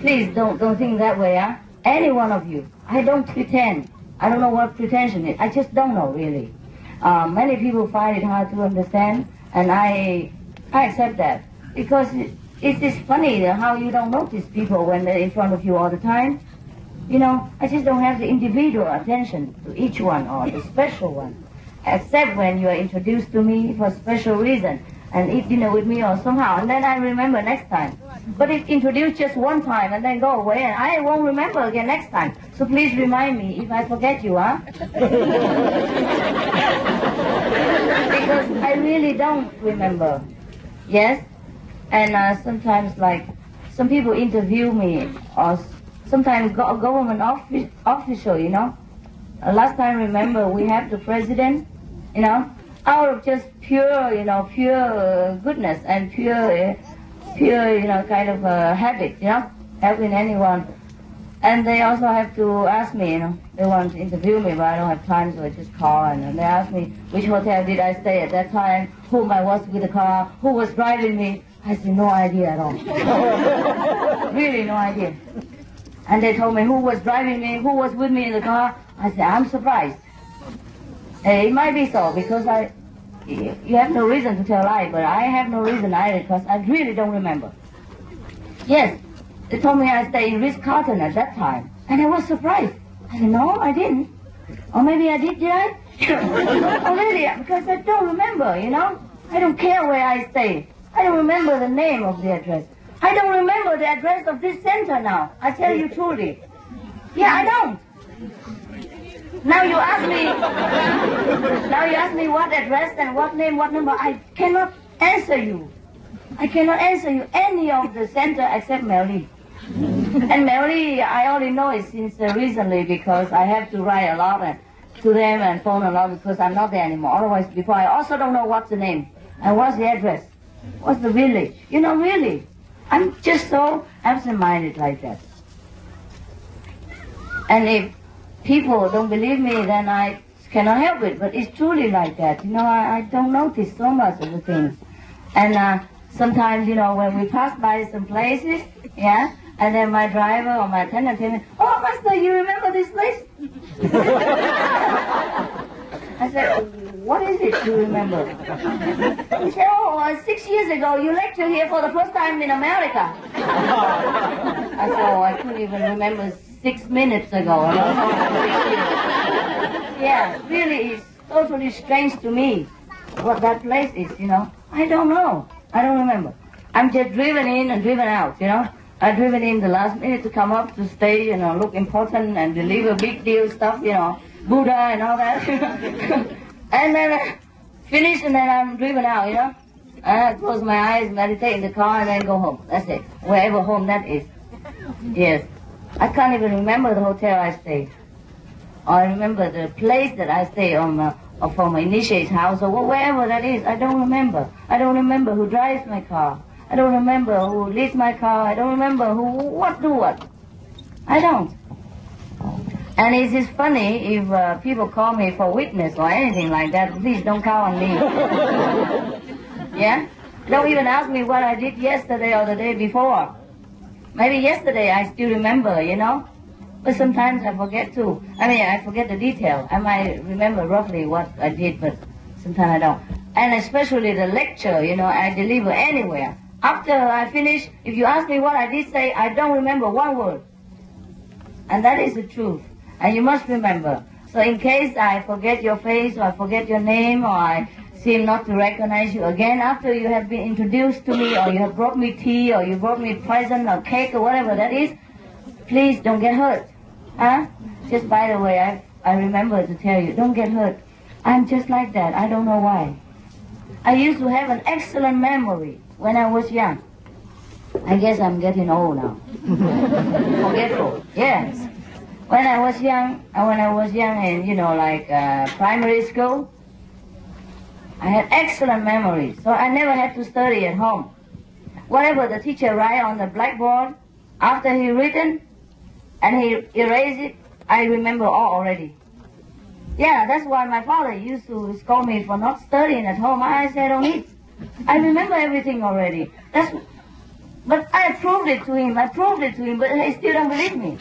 Please don't think that way, huh? Any one of you. I don't pretend. I don't know what pretension is. I just don't know, really. Many people find it hard to understand, and I accept that. Because it's just funny how you don't notice people when they're in front of you all the time. You know, I just don't have the individual attention to each one or the special one. Except when you are introduced to me for a special reason and eat dinner with me or somehow, and then I remember next time. But if introduced just one time and then go away, and I won't remember again next time. So please remind me if I forget you, huh? Because I really don't remember. Yes? And sometimes, like, some people interview me, or sometimes government official, you know. Last time, remember, we have the president, you know, out of just pure, you know, pure goodness and pure, you know, kind of habit, you know, helping anyone. And they also have to ask me, you know, they want to interview me, but I don't have time, so I just call, and they ask me which hotel did I stay at that time, whom I was with the car, who was driving me. I said, no idea at all. Really no idea. And they told me who was driving me, who was with me in the car. I said, I'm surprised. It might be so, because you have no reason to tell a lie, but I have no reason either, because I really don't remember. Yes, they told me I stayed in Ritz-Carlton at that time, and I was surprised. I said, no, I didn't. Or maybe I did I? Oh, really? Because I don't remember, you know? I don't care where I stayed. I don't remember the name of the address. I don't remember the address of this center now. I tell you truly. Yeah, I don't. Now you ask me what address and what name, what number. I cannot answer you. I cannot answer you any of the center except Mary. And Mary, I only know it since recently, because I have to write a lot to them and phone a lot, because I'm not there anymore. Otherwise, before, I also don't know what's the name and what's the address, what's the village. You know, really. I'm just so absent-minded like that. And if people don't believe me, then I cannot help it. But it's truly like that. You know, I don't notice so much of the things. And sometimes, you know, when we pass by some places, yeah, and then my driver or my attendant tell me, oh, Master, you remember this place? I said, what is it you remember? He said, oh, 6 years ago you lectured here for the first time in America. I said, oh, I couldn't even remember 6 minutes ago. Yeah, really, it's totally strange to me what that place is, you know. I don't know. I don't remember. I'm just driven in and driven out, you know. I've driven in the last minute to come up to stay, you know, look important and deliver big deal stuff, you know, Buddha and all that. And then finish, and then I'm driven out, you know. I close my eyes, meditate in the car, and then go home. That's it. Wherever home that is. Yes. I can't even remember the hotel I stayed. Or I remember the place that I stayed on from my initiate's house, or wherever that is. I don't remember. I don't remember who drives my car. I don't remember who leads my car. I don't remember what do what. I don't. And it is funny if people call me for witness or anything like that. Please don't count on me. Yeah? Don't even ask me what I did yesterday or the day before. Maybe yesterday I still remember, you know. But sometimes I forget too. I mean, I forget the detail. I might remember roughly what I did, but sometimes I don't. And especially the lecture, you know, I deliver anywhere. After I finish, if you ask me what I did say, I don't remember one word. And that is the truth. And you must remember. So in case I forget your face, or I forget your name, or I seem not to recognize you again, after you have been introduced to me, or you have brought me tea, or you brought me present, or cake, or whatever that is, please don't get hurt. Huh? Just by the way, I remember to tell you, don't get hurt. I'm just like that. I don't know why. I used to have an excellent memory when I was young. I guess I'm getting old now. Forgetful. Yes. When I was young in, like primary school, I had excellent memory. So I never had to study at home. Whatever the teacher write on the blackboard, after he written and he erased it, I remember all already. Yeah, that's why my father used to scold me for not studying at home. I said, I don't need. I remember everything already. But I proved it to him, but he still don't believe me.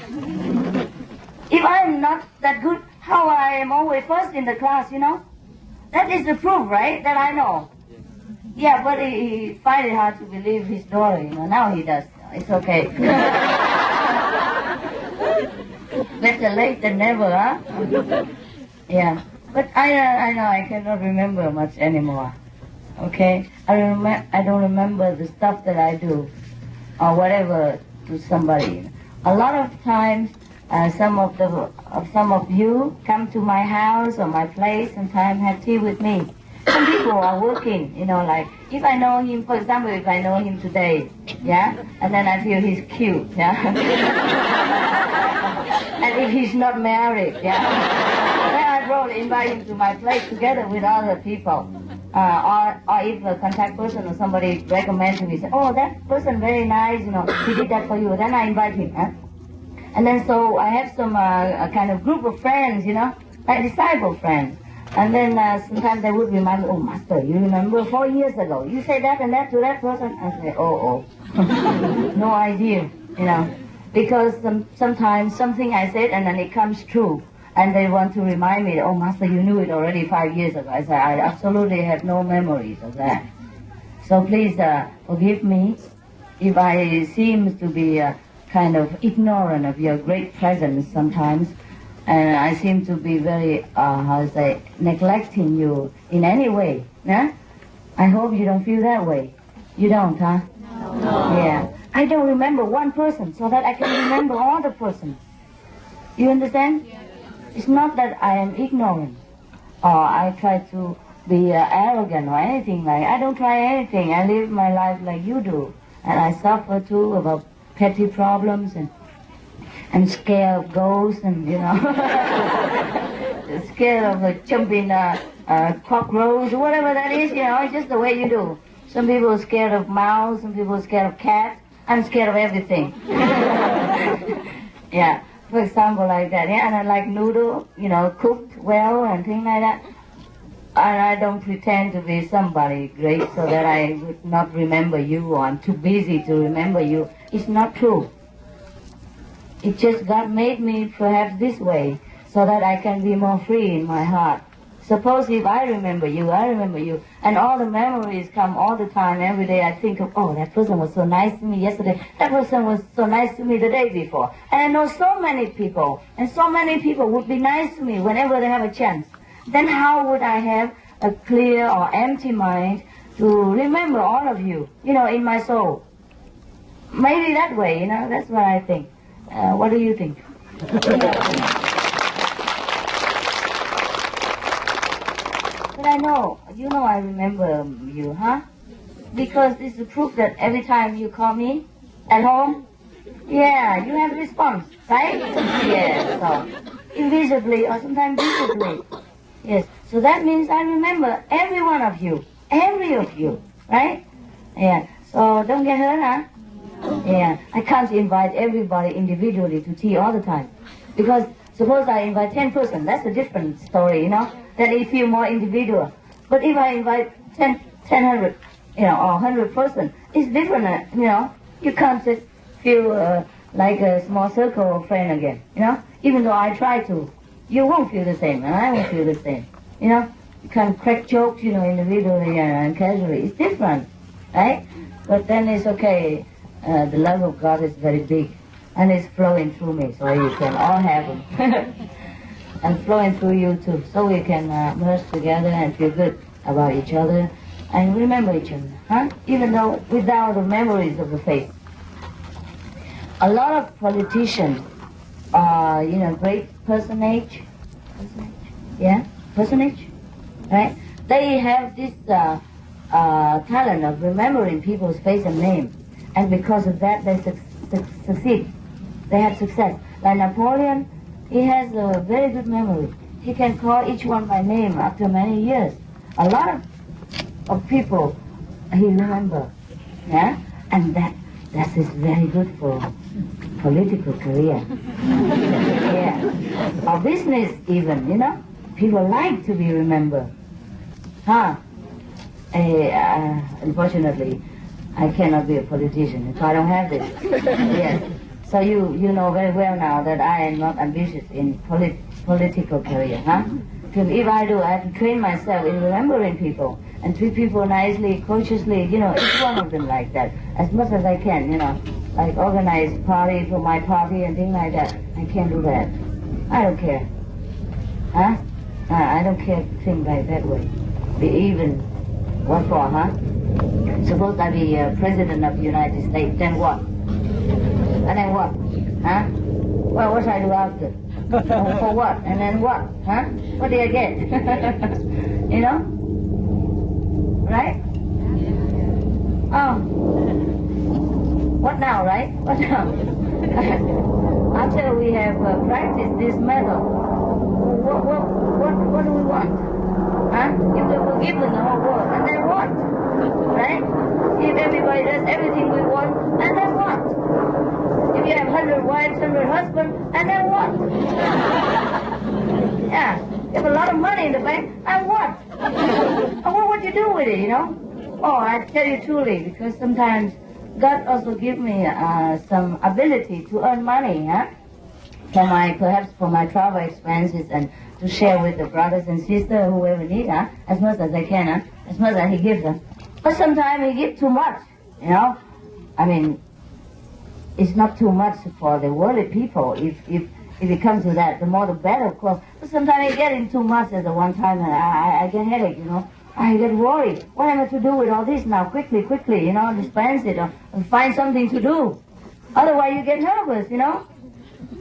If I'm not that good, how I am always first in the class, That is the proof, right, that I know. Yeah, but he find it hard to believe his daughter, Now he does. It's okay. Better late than never, huh? Yeah. But I know I cannot remember much anymore. Okay? I don't remember the stuff that I do or whatever to somebody. A lot of times, some of you come to my house or my place sometimes have tea with me. Some people are working, like if I know him, for example, if I know him today, yeah, and then I feel he's cute, yeah, and if he's not married, yeah, then I probably invite him to my place together with other people. Or if a contact person or somebody recommends to me, say, oh, that person very nice, he did that for you, then I invite him, huh? And then so I have some a kind of group of friends, like disciple friends. And then sometimes they would remind me, oh, Master, you remember 4 years ago, you said that and that to that person? I say, oh. No idea, because sometimes something I said and then it comes true. And they want to remind me, oh, Master, you knew it already 5 years ago. I say, I absolutely have no memories of that. So please forgive me if I seem to be kind of ignorant of your great presence sometimes. And I seem to be very, neglecting you in any way. Yeah? I hope you don't feel that way. You don't, huh? No. Yeah. I don't remember one person so that I can remember all the persons. You understand? Yeah. It's not that I am ignorant or I try to be arrogant or anything like that. I don't try anything. I live my life like you do. And I suffer too about petty problems and scared of ghosts and, scared of jumping cockroach or whatever that is, it's just the way you do. Some people are scared of mouse, some people are scared of cats. I'm scared of everything. Yeah. For example, like that, yeah, and I like noodle, cooked well and things like that. And I don't pretend to be somebody great so that I would not remember you or I'm too busy to remember you. It's not true. It just God made me perhaps this way so that I can be more free in my heart. Suppose if I remember you, and all the memories come all the time, every day I think of, oh, that person was so nice to me yesterday, that person was so nice to me the day before. And I know so many people, and so many people would be nice to me whenever they have a chance. Then how would I have a clear or empty mind to remember all of you, in my soul? Maybe that way, that's what I think. What do you think? But I know, I remember you, huh? Because this is proof that every time you call me at home, yeah, you have response, right? Yes, so invisibly or sometimes visibly. Yes, so that means I remember every one of you, right? Yeah, so don't get hurt, huh? Yeah, I can't invite everybody individually to tea all the time. Because suppose I invite 10 persons, that's a different story, Then you feel more individual. But if I invite 100, or 100 persons, it's different, You can't just feel like a small circle of friends again, Even though I try to, you won't feel the same, and I won't feel the same, You can crack jokes, individually and casually. It's different, right? But then it's okay. The love of God is very big, and it's flowing through me, so you can all have them. And flowing through you too, so we can merge together and feel good about each other and remember each other, huh? Even though without the memories of the faith. A lot of politicians are, great personage. Yeah, personage. right? They have this talent of remembering people's face and name, and because of that they succeed. They have success. Like Napoleon, he has a very good memory. He can call each one by name after many years. A lot of people he remember, yeah, and that is very good for political career. Yeah, or business even, you know. People like to be remembered. Unfortunately, I cannot be a politician if I don't have this. Yes. So you know very well now that I am not ambitious in political career, huh? Because if I do, I have to train myself in remembering people and treat people nicely, cautiously, you know, each one of them like that, as much as I can, you know. Like organize party for my party and things like that. I can't do that. I don't care. Huh? I don't care to think like that way. Be even. What for, huh? Suppose I be President of the United States, then what? And then what? Huh? Well, what should I do after? For what? And then what? Huh? What do I get? You know? Right? Oh. What now, right? What now? After we have practiced this method, what do we want? Huh? If we were given the whole world, and then what? Right? If everybody does everything we want, and then what? If you have 100 wives, 100 husbands, and then what? Yeah, you have a lot of money in the bank, and what? And what would you do with it, you know? Oh, I tell you truly, because sometimes God also give me some ability to earn money, huh? Perhaps for my travel expenses and to share with the brothers and sisters, whoever need, huh? As much as I can, huh? As much as He gives them. But sometimes He gives too much, you know? I mean, it's not too much for the worldly people. If it comes to that, the more the better, of course. But sometimes I get in too much at the one time, and I get headache, you know? I get worried. What am I to do with all this now? Quickly, you know, dispense it or find something to do. Otherwise, you get nervous, you know?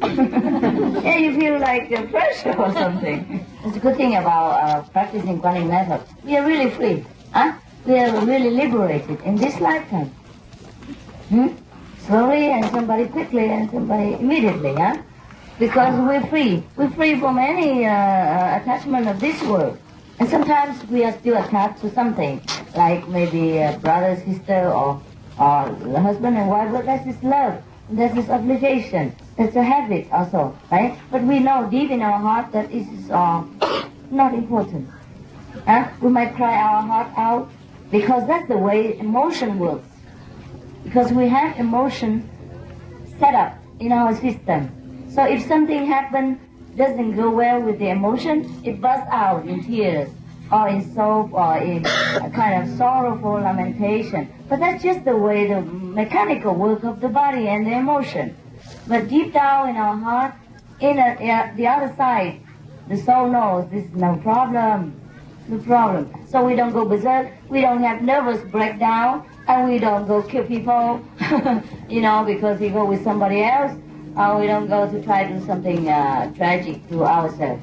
Yeah, you feel like pressure or something. It's a good thing about practicing Kuan Yin method. We are really free. Huh? We are really liberated in this lifetime. Slowly, and somebody quickly, and somebody immediately, huh? Because we're free. We're free from any attachment of this world. And sometimes we are still attached to something, like maybe a brother, sister, or husband and wife, but that's his love. That's his obligation. That's a habit also, right? But we know deep in our heart that it is not important. We might cry our heart out because that's the way emotion works. Because we have emotion set up in our system. So if something happens, doesn't go well with the emotion, it busts out in tears or in sob or in a kind of sorrowful lamentation. But that's just the way the mechanical work of the body and the emotion. But deep down in our heart, in the other side, the soul knows this is no problem. No problem. So we don't go berserk, we don't have nervous breakdown, and we don't go kill people, you know, because we go with somebody else. We don't go to try to do something tragic to ourselves,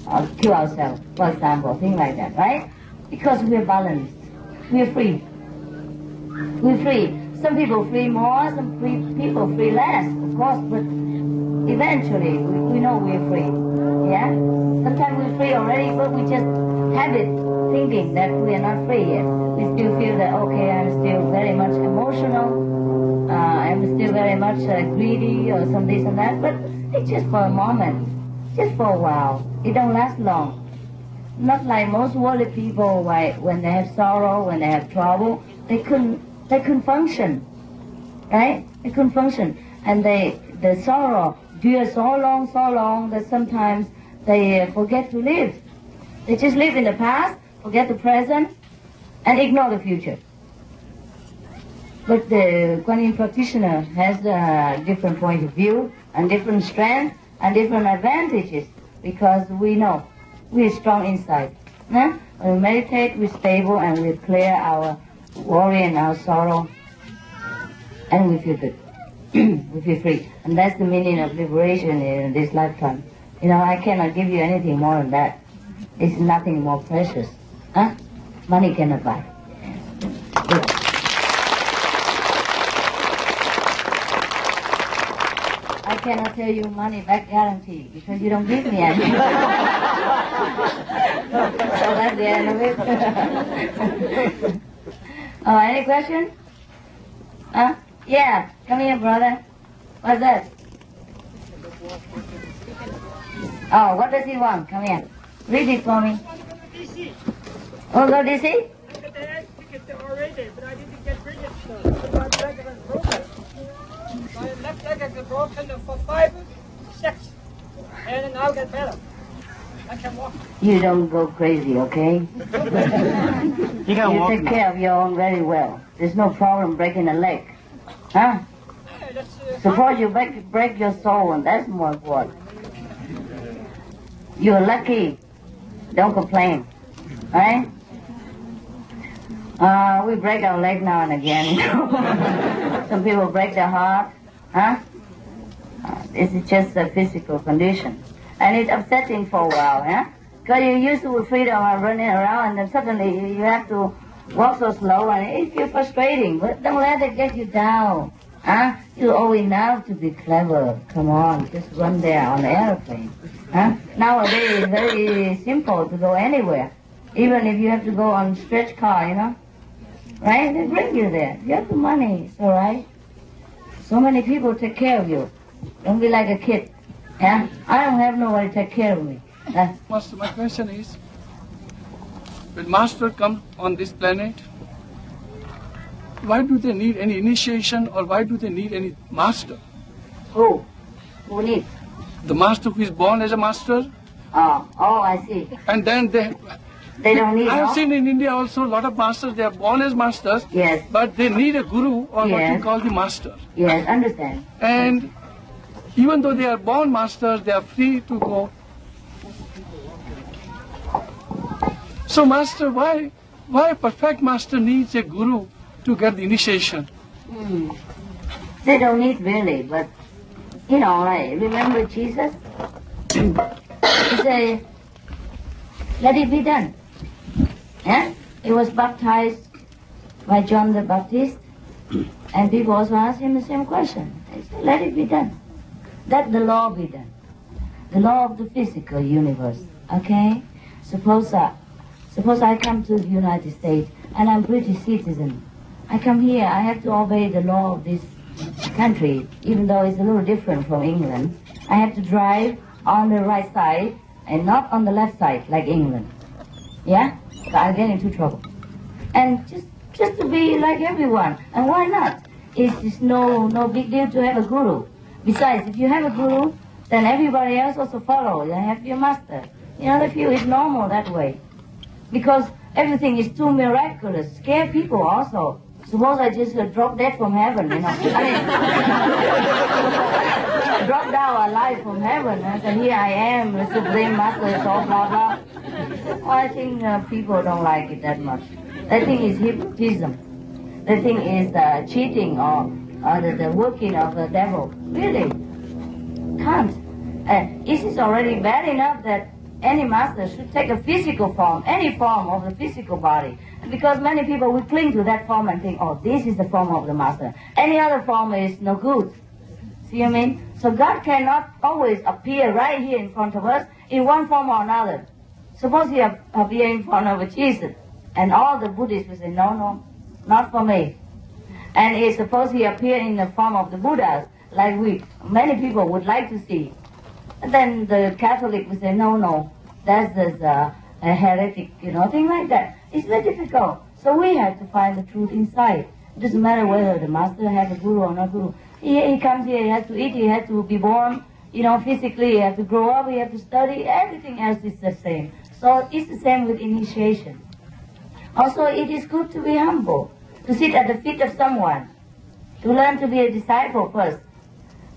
or kill ourselves, for example, things like that, right? Because we're balanced, we're free. We're free. Some people free more, some people free less, of course, but eventually we know we're free, yeah? Sometimes we're free already, but we just have it thinking that we are not free yet. We still feel that, okay, I'm still very much emotional, I'm still very much greedy or some this and that, but it's just for a moment, just for a while. It don't last long. Not like most worldly people, when they have sorrow, when they have trouble, they couldn't function, right? They couldn't function, and the sorrow dures so long that sometimes they forget to live. They just live in the past, forget the present, and ignore the future. But the Kuan Yin practitioner has a different point of view and different strength and different advantages because we know we're strong inside. When we meditate, we're stable and we clear our worry and our sorrow, and we feel good. We feel free. And that's the meaning of liberation in this lifetime. You know, I cannot give you anything more than that. It's nothing more precious. Huh? Money cannot buy. I cannot tell you money back guarantee because you don't give me any. So that's the end of it. Oh, any question? Huh? Yeah, come here, brother. What's that? Oh, what does he want? Come here. Read it for me. DC. Oh, go DC? I got the ass ticket already, but I didn't get rid of stuff. My leg was broken. My left leg has been broken for 5, 6. And now get better. I can walk. You don't go crazy, okay? You can You walk take now. care of your own very well. There's no problem breaking a leg. Huh? Yeah, that's, Suppose you break your soul, and that's more important. You're lucky. Don't complain. Right? We break our leg now and again. Some people break their heart. Huh? This is just a physical condition. And it's upsetting for a while, yeah? Because you're used to freedom and running around, and then suddenly you have to walk so slow, and it feels frustrating. But don't let it get you down. Huh? You're old enough to be clever. Come on, just run there on the airplane. Huh? Nowadays, it's very simple to go anywhere. Even if you have to go on stretch car, you know? Right? They bring you there. You have the money, it's all right. So many people take care of you. Don't be like a kid. Yeah? I don't have nobody to take care of me. Master, my question is, when Master comes on this planet, why do they need any initiation or why do they need any Master? Who? Who needs? The Master who is born as a Master, Oh, I see. and then They don't need I have no? seen in India also a lot of Masters, they are born as Masters, Yes, but they need a Guru or what Yes. we call the Master. yes, understand. And even though they are born Masters, they are free to go. So Master, why a perfect Master needs a Guru to get the initiation? They don't need really, but, you know, like, remember Jesus? He said, let it be done. Yeah? He was baptized by John the Baptist, and people also asked him the same question. He said, let it be done. Let the law be done. The law of the physical universe, okay? Suppose I come to the United States and I'm British citizen. I come here, I have to obey the law of this country, even though it's a little different from England. I have to drive on the right side and not on the left side like England. Yeah? So I get into trouble. And just to be like everyone. And why not? It's just no big deal to have a guru. Besides, if you have a guru, then everybody else also follow. You have your master. You know, they feel it's normal that way. Because everything is too miraculous. Scare people also. Suppose I just drop dead from heaven, you know. I mean, drop down alive from heaven and say, here I am, the Supreme Master, so blah, blah. Well, I think people don't like it that much. They think it's hypnotism. They think it's cheating or the working of the devil. Really? Can't. This is already bad enough that any master should take a physical form, any form of the physical body. Because many people will cling to that form and think, oh, this is the form of the master. Any other form is no good. See what I mean? So God cannot always appear right here in front of us in one form or another. Suppose he appear in front of Jesus, and all the Buddhists will say, no, not for me. And suppose he appear in the form of the Buddhas, like many people would like to see. And then the Catholic will say, no, that's a heretic, you know, thing like that. It's very difficult. So we have to find the truth inside. It doesn't matter whether the master has a guru or not guru. He comes here, he has to eat, he has to be born, you know, physically, he has to grow up, he has to study, everything else is the same. So it's the same with initiation. Also, it is good to be humble, to sit at the feet of someone, to learn to be a disciple first.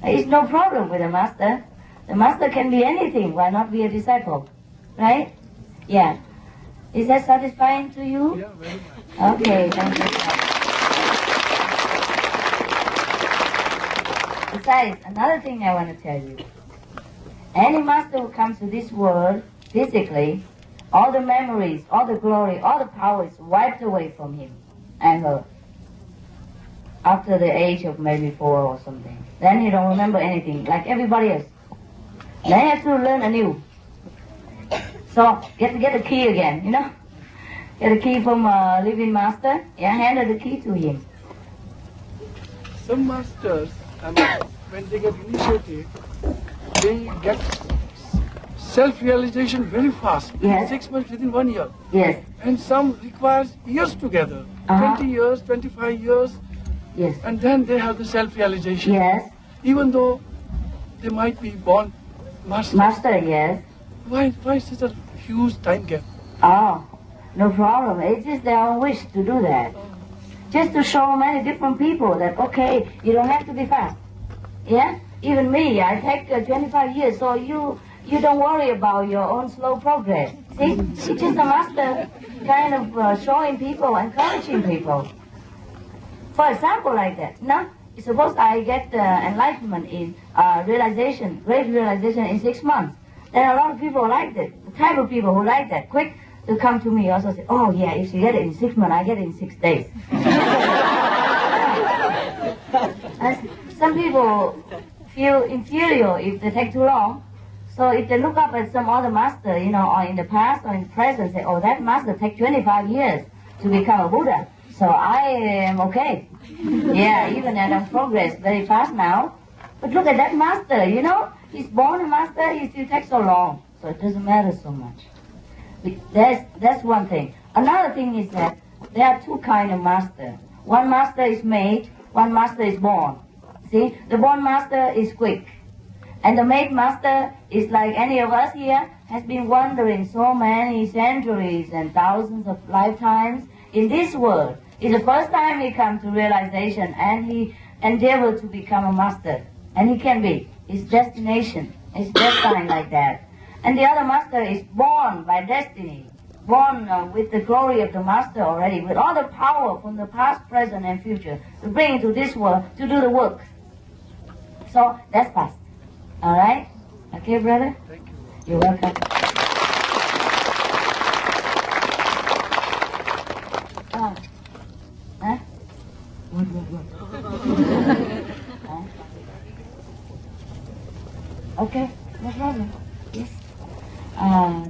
It's no problem with the master. The master can be anything, why not be a disciple? Right? Yeah. Is that satisfying to you? Yeah, very much. Okay, thank you. Besides, another thing I want to tell you. Any master who comes to this world physically all the memories, all the glory, all the power is wiped away from him and her after the age of maybe 4 or something. Then he don't remember anything, like everybody else. Then he has to learn anew. So, get the key again, you know? Get the key from a living master, yeah, handed the key to him. Some masters, when they get initiated, they get self-realization very fast, Yes. 6 months, within 1 year. Yes, And some requires years together, 20 years, 25 years, yes, and then they have the self-realization. yes. Even though they might be born master. Master, yes. Why such a huge time gap? Oh, no problem. It's just their own wish to do that. Just to show many different people that, okay, you don't have to be fast. Yeah? Even me, I take 25 years, so you don't worry about your own slow progress. See? It's just a master kind of showing people, encouraging people. For example, like that. No? Suppose I get enlightenment in realization, great realization in 6 months. Then a lot of people like that. The type of people who like that, quick to come to me also say, oh yeah, if you get it in 6 months, I get it in 6 days. And some people feel inferior if they take too long. So if they look up at some other master, you know, or in the past or in the present, say, oh, that master take 25 years to become a Buddha. So I am okay. Yeah, even I don't progress very fast now. But look at that master, you know, he's born a master, he still takes so long. So it doesn't matter so much. That's one thing. Another thing is that there are two kinds of master. One master is made, one master is born. See, the born master is quick. And the made master is like any of us here, has been wandering so many centuries and thousands of lifetimes in this world. It's the first time he comes to realization and he endeavors to become a master. And he can be. His destination is destined like that. And the other master is born by destiny, born with the glory of the master already, with all the power from the past, present, and future to bring into this world to do the work. So that's fast. All right? Okay, brother? Thank you. You're welcome. Huh? What? Okay, no problem. Yes.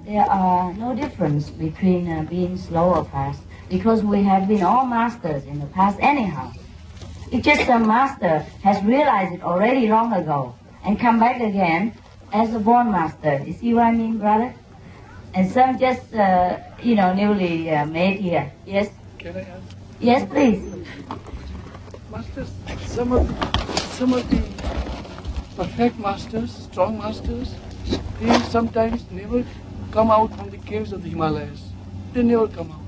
There are no difference between being slow or fast because we have been all masters in the past anyhow. It's just a master has realized it already long ago and come back again as a born master. You see what I mean, brother? And some just, newly made here. Yes? Can I ask? Yes, please. Masters, some of the perfect masters, strong masters, they sometimes never come out from the caves of the Himalayas. They never come out.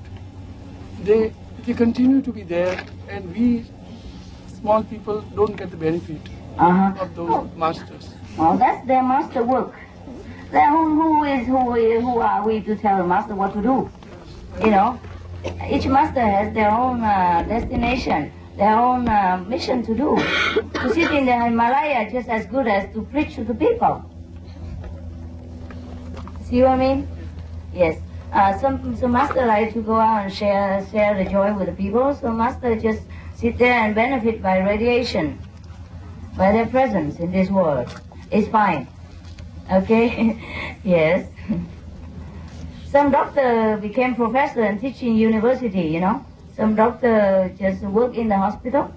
They continue to be there, and we small people don't get the benefit of those masters. Well, that's their master work. Then who are we to tell the master what to do? You know, each master has their own destination, their own mission to do. To sit in the Himalaya just as good as to preach to the people. See what I mean? Yes. Some master like to go out and share the joy with the people. So master just sit there and benefit by radiation, by their presence in this world. It's fine. Okay? Yes. Some doctor became professor and teach in university, you know. Some doctor just work in the hospital.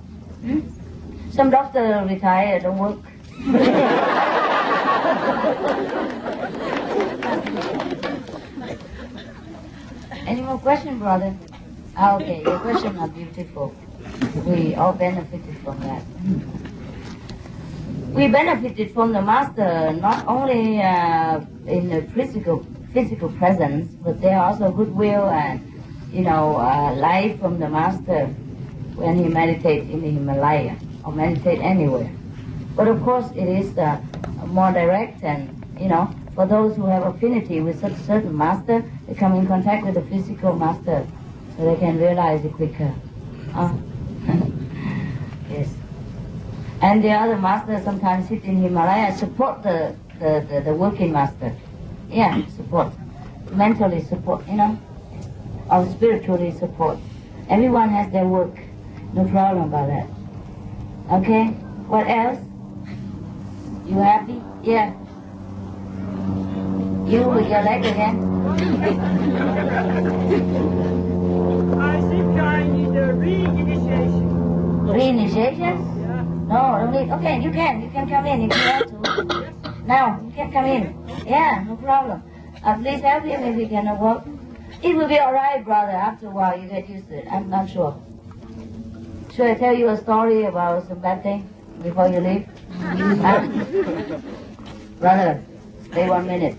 Some doctor retire, don't work. Any more questions, brother? Okay, your questions are beautiful. We all benefited from that. We benefited from the master not only in the physical presence, but there are also goodwill and, life from the master when he meditates in the Himalaya or meditate anywhere. But of course, it is more direct and, for those who have affinity with such a certain master, they come in contact with the physical master so they can realize it quicker. Yes. And the other masters sometimes sit in Himalaya, support the working master. Yeah, support. mentally support, or spiritually support. Everyone has their work. No problem about that. Okay? What else? You happy? Yeah. You with your leg again? I think I need a reinitiation. Reinitiation? Yeah. No, don't need. Okay, you can come in if you want to. Now, you can come in. Yeah, no problem. Please help him if he cannot walk. It will be alright, brother. After a while, you get used to it. I'm not sure. Should I tell you a story about some bad thing before you leave? Huh? Brother, stay 1 minute.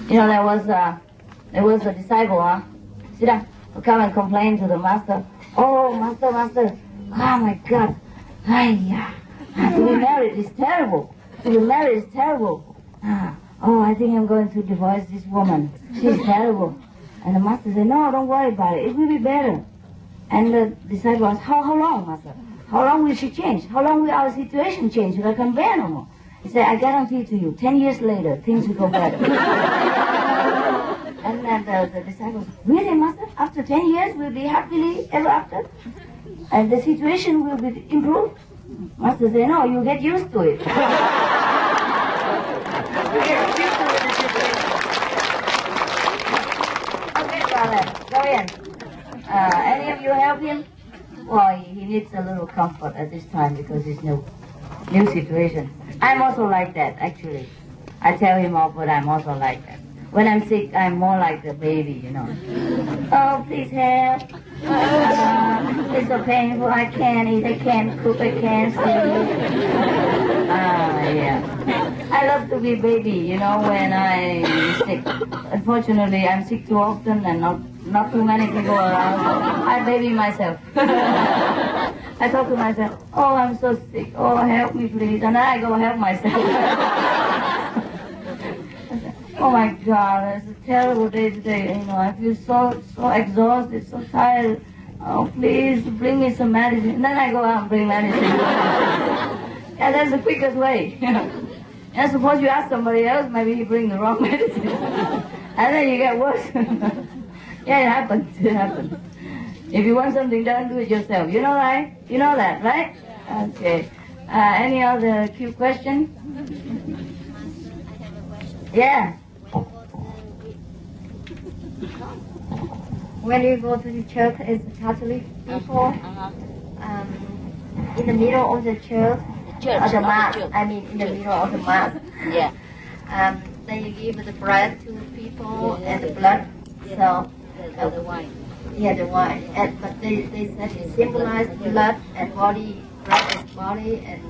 There was a disciple, sit down, who come and complain to the master. Oh, master, oh my God, to be married is terrible. To be married is terrible. Oh, I think I'm going to divorce this woman. She's terrible. And the master said, no, don't worry about it. It will be better. And the disciple asked, how long, master? How long will she change? How long will our situation change? Will I come bear no more? He said, I guarantee to you, 10 years later, things will go better. And then the disciple said, really, master? After 10 years, we'll be happily ever after? And the situation will be improved? Master said, no, you get used to it. Okay, brother, go in. Any of you help him? Well, he needs a little comfort at this time because it's new situation. I'm also like that, actually. I tell him off, but I'm also like that. When I'm sick, I'm more like a baby, Oh, please help. It's so painful. I can't eat. I can't cook. I can't sleep. Yeah. I love to be baby, when I'm sick. Unfortunately, I'm sick too often and not too many people around. So I baby myself. I talk to myself, oh, I'm so sick. Oh, help me, please. And then I go help myself. Oh my God, it's a terrible day today. I feel so exhausted, so tired. Oh, please bring me some medicine. And then I go out and bring medicine. Yeah, that's the quickest way. And suppose you ask somebody else, maybe you bring the wrong medicine. And then you get worse. Yeah, it happens. If you want something done, do it yourself. You know, right? You know that, right? Okay. Any other cute question? Yeah. When you go to the church as Catholic people, in the middle of the church, or the mass, in the middle of the mass, then you give the bread to people and the blood. So the wine. Yeah, the wine. But they said it symbolizes blood and body, bread is body and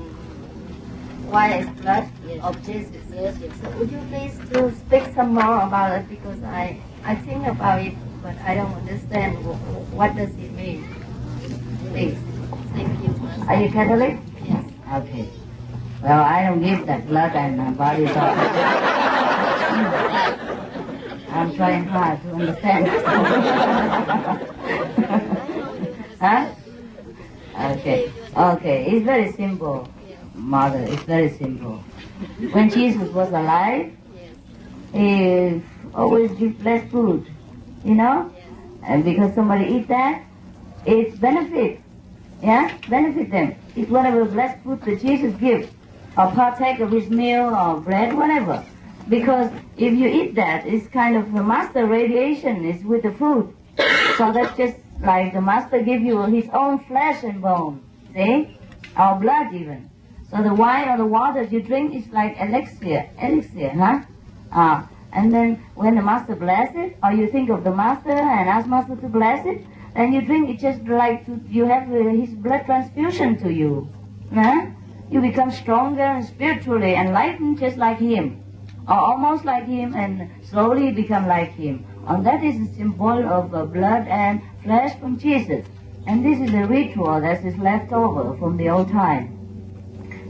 wine is blood of Jesus. Yes. So would you please to speak some more about it, because I think about it, but I don't understand what does it mean. Please. Thank you. Are you Catholic? Yes. Okay. Well, I don't give that blood and body talk. I'm trying hard to understand. Huh? Okay. It's very simple, Mother. It's very simple. When Jesus was alive, he always give blessed food, and because somebody eat that, it's benefit. Yeah, benefit them. It's whatever blessed food that Jesus gives, or partake of his meal or bread, whatever. Because if you eat that, it's kind of the master radiation is with the food. So that's just like the master give you his own flesh and bone, see? Or blood even. So the wine or the water you drink is like elixir, huh? And then when the master bless it, or you think of the master and ask master to bless it, then you drink it just like you have his blood transfusion to you. Huh? You become stronger and spiritually enlightened just like him. Or almost like him, and slowly become like him. And that is a symbol of blood and flesh from Jesus. And this is a ritual that is left over from the old time.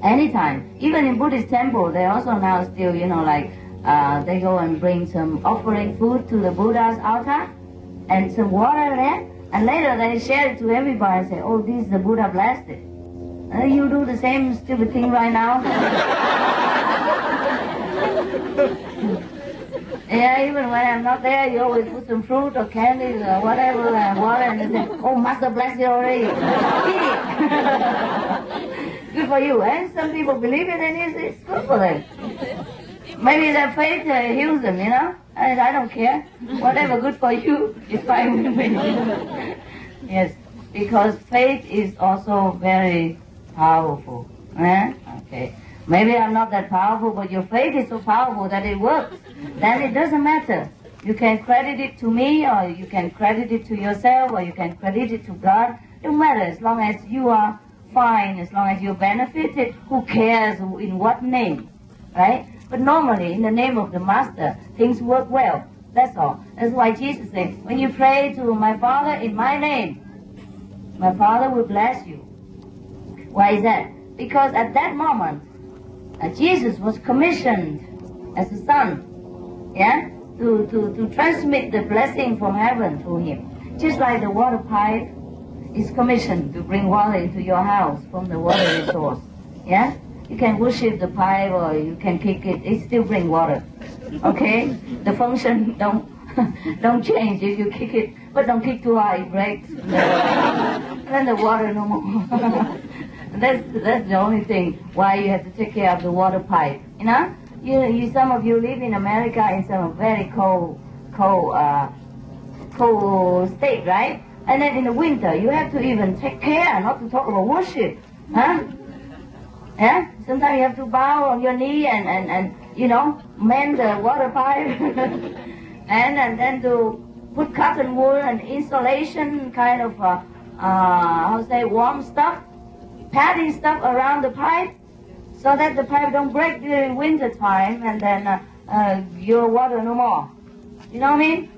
Anytime, even in Buddhist temple, they also now still, they go and bring some offering food to the Buddha's altar, and some water there, and later they share it to everybody and say, oh, this is the Buddha blessed it. You do the same stupid thing right now. Yeah, even when I'm not there, you always put some fruit or candies or whatever and water, and they say, "Oh, Master blessed you already. Eat it." Good for you. And some people believe it, and it's good for them. Maybe their faith heals them, you know. And I don't care. Whatever good for you is fine with me. Yes, because faith is also very powerful. Okay. Maybe I'm not that powerful, but your faith is so powerful that it works. Then it doesn't matter. You can credit it to me, or you can credit it to yourself, or you can credit it to God. It don't matter as long as you are fine, as long as you're benefited. Who cares in what name, right? But normally, in the name of the Master, things work well. That's all. That's why Jesus said, when you pray to my Father in my name, my Father will bless you. Why is that? Because at that moment, Jesus was commissioned as a son, to transmit the blessing from heaven to him. Just like the water pipe is commissioned to bring water into your house from the water resource. Yeah? You can worship the pipe or you can kick it, it still brings water. Okay? The function don't change if you kick it, but don't kick too high, it breaks. Then the water no more. That's the only thing why you have to take care of the water pipe. You know, some of you live in America in some very cold state, right? And then in the winter you have to even take care not to talk about worship, huh? Yeah. Sometimes you have to bow on your knee and you know, mend the water pipe, and then to put cotton wool and insulation kind of warm stuff. Padding stuff around the pipe so that the pipe don't break during winter time, and then your water no more. You know what I mean?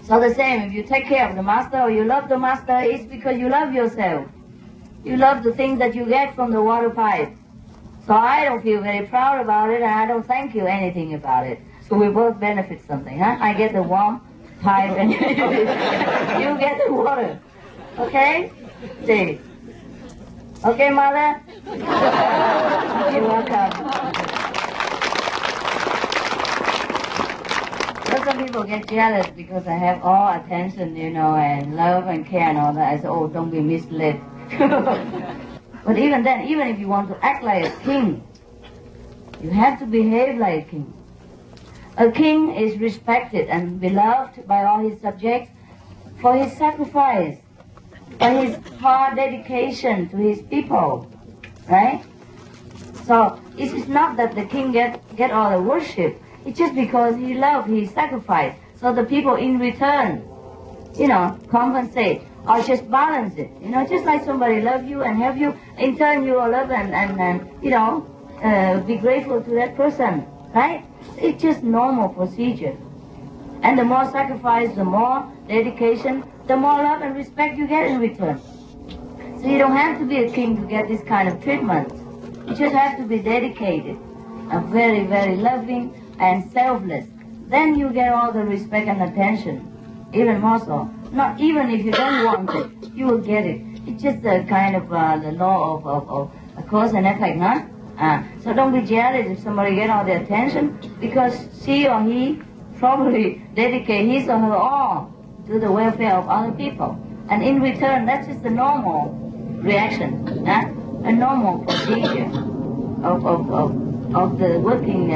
So the same, if you take care of the Master or you love the Master, it's because you love yourself. You love the things that you get from the water pipe. So I don't feel very proud about it, and I don't thank you anything about it. So we both benefit something, huh? I get the warm pipe and you get the water. Okay? See. Okay, Mother? You're welcome. So some people get jealous because I have all attention, you know, and love and care and all that. I say, oh, don't be misled. But even then, even if you want to act like a king, you have to behave like a king. A king is respected and beloved by all his subjects for his sacrifice, for his hard dedication to his people, right? So it is not that the king get all the worship. It's just because he loved, he sacrificed. So the people in return, you know, compensate or just balance it. You know, just like somebody love you and have you, in turn you will love and you know, be grateful to that person, right? It's just normal procedure. And the more sacrifice, the more dedication, the more love and respect you get in return. So you don't have to be a king to get this kind of treatment. You just have to be dedicated, very, very loving and selfless. Then you get all the respect and attention, even more so. Not even if you don't want it, you will get it. It's just a kind of the law of cause and effect, huh? So don't be jealous if somebody get all the attention, because she or he probably dedicate his or her all to the welfare of other people. And in return, that's just a normal reaction, a normal procedure of the working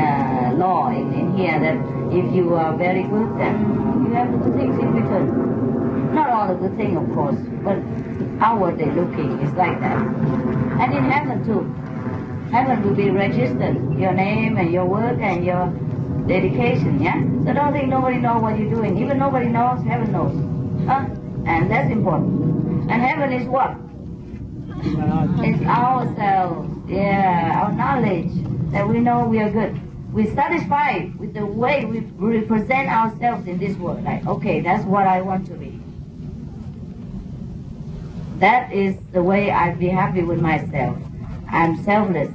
law in here, that if you are very good, then you have the good things in return. Not all the good things, of course, but outwardly looking is like that. And in heaven too. Heaven will be registered, your name and your work and your dedication, yeah? So don't think nobody knows what you're doing. Even nobody knows, heaven knows. Huh? And that's important. And heaven is what? It's ourselves, yeah, our knowledge that we know we are good. We're satisfied with the way we represent ourselves in this world. Like, okay, that's what I want to be. That is the way I'd be happy with myself. I'm selfless.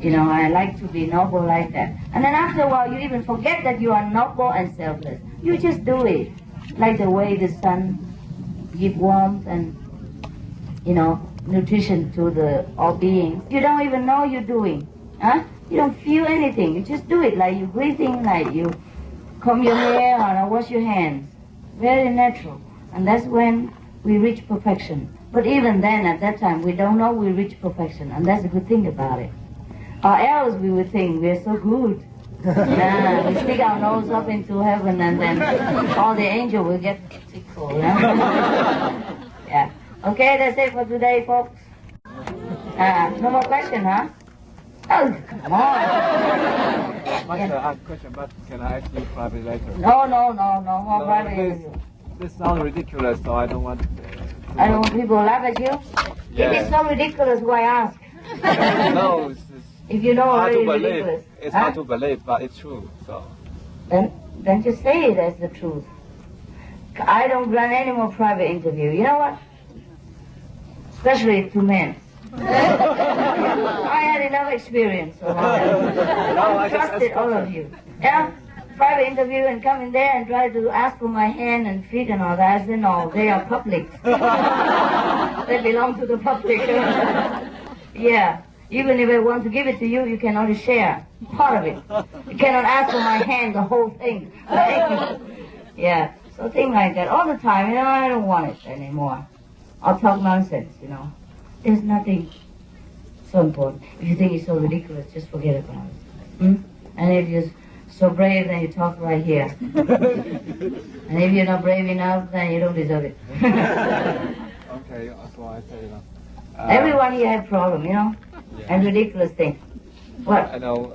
You know, I like to be noble like that. And then after a while, you even forget that you are noble and selfless. You just do it. Like the way the sun gives warmth and, you know, nutrition to all beings. You don't even know you're doing. Huh? You don't feel anything. You just do it, like you're breathing, like you comb your hair or wash your hands. Very natural. And that's when we reach perfection. But even then, at that time, we don't know we reach perfection. And that's a good thing about it. Or else we would think we're so good. We stick our nose up into heaven and then all the angels will get tickled. Yeah. Okay, that's it for today, folks. No more question, huh? Oh, come on. Master, I have a question, but can I ask you private later? No more private interview. This sounds ridiculous, so I don't want to... I don't want people laugh at you? Yeah. If it's so ridiculous, why ask? No, it's If you know hard to already believe. ridiculous. It's hard to believe, but it's true, so... Then just say it as the truth. I don't grant any more private interview. You know what? Especially to men. I had enough experience on that. I trusted all of you. Yeah? Private interview and come in there and try to ask for my hand and feet and all that. I said, no, they are public. They belong to the public. Yeah. Even if I want to give it to you, you can only share part of it. You cannot ask for my hand, the whole thing. Yeah. So things like that all the time. You know, I don't want it anymore. I'll talk nonsense, you know. There's nothing so important. If you think it's so ridiculous, just forget about it. And if you're so brave, then you talk right here. And if you're not brave enough, then you don't deserve it. Okay, that's why I say, you know. Everyone here has problem, you know, and ridiculous things. What? I know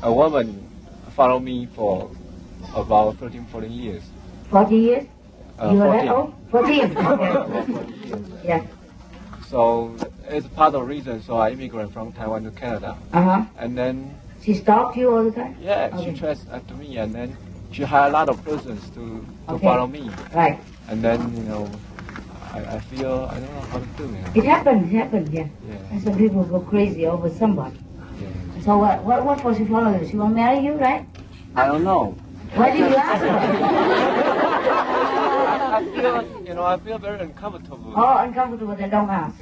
a woman followed me for about 13, 14 years. 40 years? You were that 14. old? 14. Okay. Yeah. So it's part of the reason. So I immigrated from Taiwan to Canada. And then She stalked you all the time? yeah, Okay. she chased after me, and then she hired a lot of persons to follow me. Right. And then you know, I feel I don't know how to do it. It happened, yeah. Yeah. And some people go crazy over somebody. Yeah. So what for she follow you? She won't marry you, right? I don't know. Why did you ask her? I feel very uncomfortable. Oh, uncomfortable, then don't ask.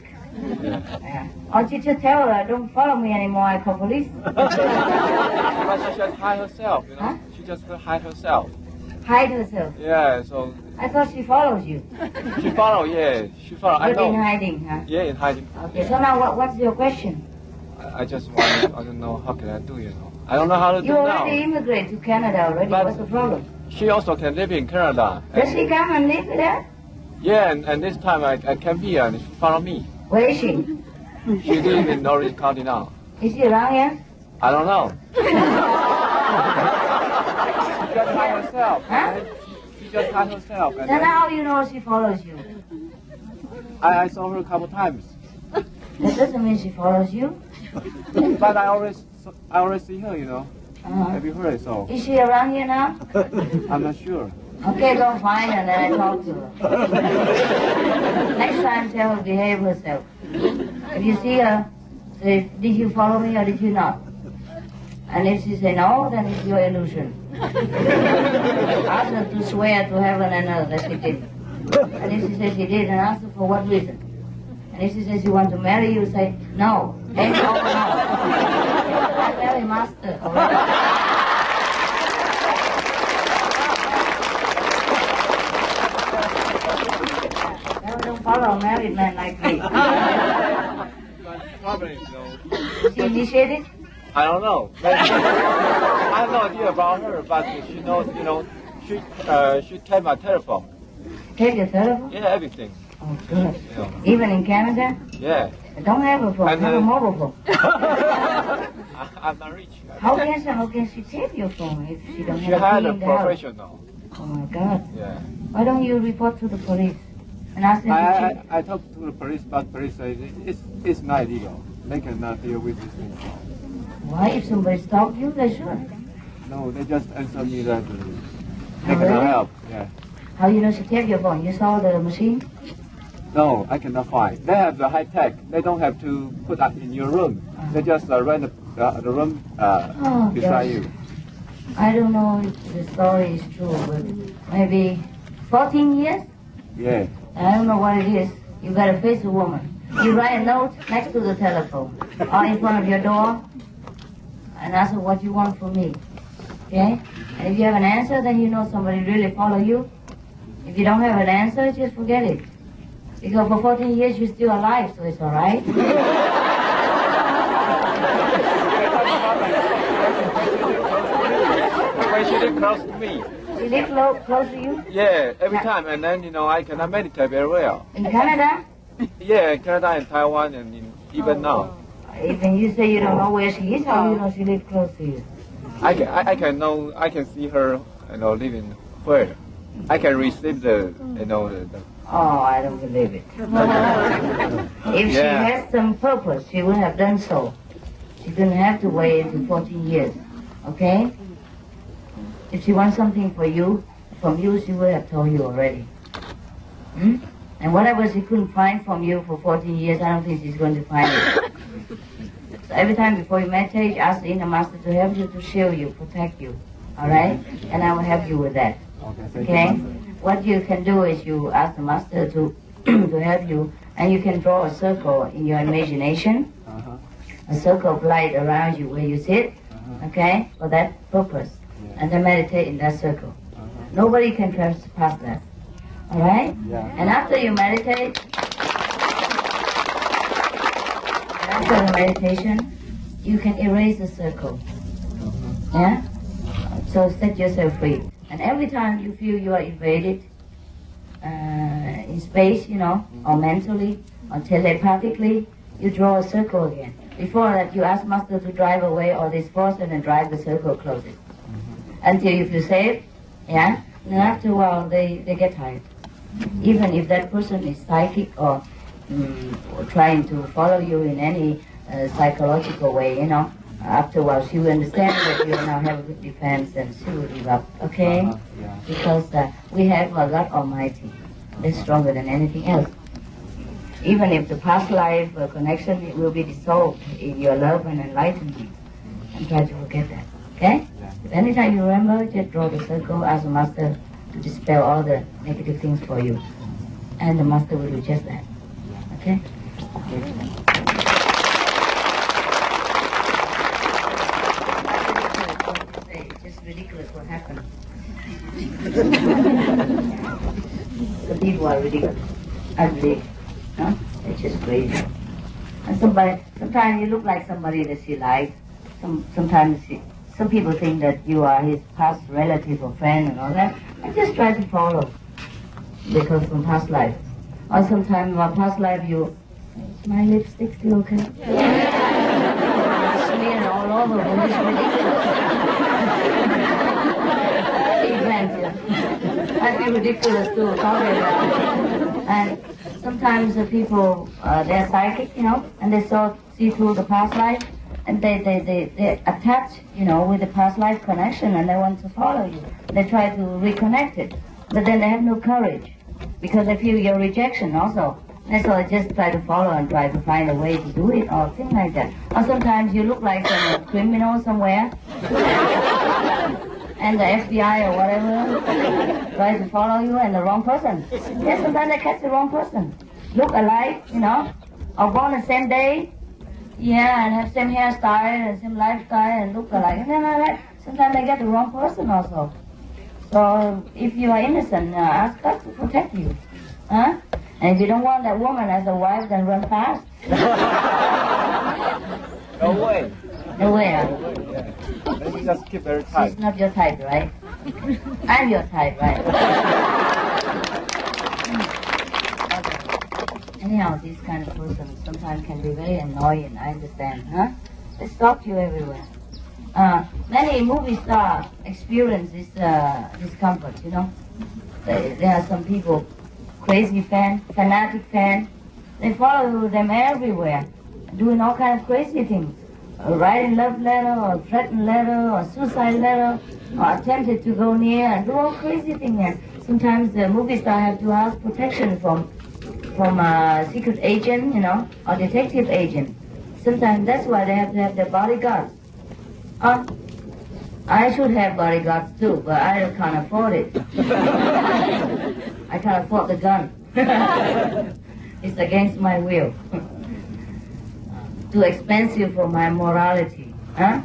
Yeah. Or you just tell her, don't follow me anymore, I call police. But she just hide herself, you know. Huh? She just hide herself. Hide herself. Yeah, so I thought she follows you. she follow. Yeah, she follow. I But know. in hiding, huh? Yeah, in hiding. Okay, so now what's your question? I just want. I don't know how can I do. You know. I don't know how to do You already now. immigrated to Canada already, But- what's the problem? She also can live in Canada. Does she come and live there? Yeah, and this time I came here and she followed me. Where is she? She lives in Orange County now. Is she around here? I don't know. She just hide herself. Huh? She just hide herself. And Then then how you know she follows you? I saw her a couple times. That doesn't mean she follows you. But I always see her. You know. Have you heard so? Is she around here now? I'm not sure. Okay, go find her and then I talk to her. Next time tell her behave herself. If you see her, say, did you follow me or did you not? And if she say no, then it's your illusion. Ask her to swear to heaven and earth that she did. And if she says she did, then ask her for what reason. And if she says she wants to marry you, say no. Ain't no, no. I marry master already. Don't follow a married man like me. Probably, you know. She initiated? I don't know. I have no idea about her, but she knows, you know, she take my telephone. Take your telephone? Yeah, everything. Oh, good. You know. Even in Canada? Yeah. Don't have a phone, And, have a mobile phone. I'm not rich. How can she take your phone if she don't She have a had key a in the house? professional. Oh my God. Yeah. Why don't you report to the police and ask them to check? I talked to the police, but police say it's not illegal. They cannot deal with this thing. Why? If somebody stopped you, they should. No, they just answer me that they Oh, cannot really? help. Yeah. How you know she take your phone? You saw the machine? No, I cannot find. They have the high tech. They don't have to put that in your room. They just rent the room beside gosh. you. I don't know if the story is true, but maybe 14 years? Yeah. I don't know what it is. You gotta face a woman. You write a note next to the telephone or in front of your door and ask her what you want from me. Okay? And if you have an answer, then you know somebody really follow you. If you don't have an answer, just forget it. Because for 14 years you're still alive, so it's all right. When she live close to me. She live close to you? Yeah, every time. And then, you know, I cannot meditate very well. In Canada? Yeah, in Canada and Taiwan and even now. Even you say you don't know where she is, how do you know she lives close to you? I can see her, you know, living where. I can receive the, you know, the Oh, I don't believe it. If she has some purpose, she would have done so. She didn't have to wait until 14 years. Okay? If she wants something from you, she would have told you already. Hmm? And whatever she couldn't find from you for 14 years, I don't think she's going to find it. So every time before you meditate, ask the inner master to help you, to shield you, protect you. Alright? And I will help you with that. Okay? What you can do is you ask the master to help you, and you can draw a circle in your imagination, a circle of light around you where you sit, okay, for that purpose, and then meditate in that circle. Nobody can trespass that, all right? And after you meditate, after the meditation, you can erase the circle, yeah? So set yourself free. And every time you feel you are invaded in space, you know, or mentally, or telepathically, you draw a circle again. Before that, you ask Master to drive away all this force and then drive the circle closer. Until you feel safe, yeah? And after a while, they get tired. Even if that person is psychic or trying to follow you in any psychological way, you know, after a while, she will understand that you now have a good defense and she will give up, okay? Because we have a God Almighty that's stronger than anything else. Even if the past life connection will be dissolved in your love and enlightenment, and try to forget that, okay? If anytime you remember, just draw the circle, ask the Master to dispel all the negative things for you. And the Master will do just that, okay? Ridiculous what happened. The people are ridiculous, ugly, huh? They're just crazy. And sometimes you look like somebody that she likes. Sometimes some people think that you are his past relative or friend and all that. And just try to follow because from past life. Or sometimes from past life is my lipstick still okay? Smearing all over, but it's ridiculous. I'd be ridiculous too, sorry about it. And sometimes the people, they're psychic, you know, and they see through the past life, and they attach, you know, with the past life connection, and they want to follow you. They try to reconnect it, but then they have no courage, because they feel your rejection also. And so they just try to follow and try to find a way to do it, or things like that. Or sometimes you look like some criminal somewhere, and the FBI or whatever tries to follow you and the wrong person. Yes, sometimes they catch the wrong person. Look alike, you know, or born the same day, yeah, and have same hairstyle and same lifestyle and look alike. And then sometimes they get the wrong person also. So if you are innocent, ask God to protect you. Huh? And if you don't want that woman as a wife, then run fast. No way. No way. Then you just keep very tight. She's not your type, right? I'm your type, right? Anyhow, this kind of person sometimes can be very annoying, I understand, huh? They stalk you everywhere. Many movie stars experience this discomfort, you know. There are some people, crazy fan, fanatic fan, they follow them everywhere, doing all kinds of crazy things. Writing love letter, or threatened letter, or suicide letter, or attempted to go near and do all crazy things. And sometimes the movie star have to ask protection from a secret agent, you know, or detective agent. Sometimes that's why they have to have their bodyguards. I should have bodyguards too, but I can't afford it. I can't afford the gun. It's against my will. Too expensive for my morality, huh?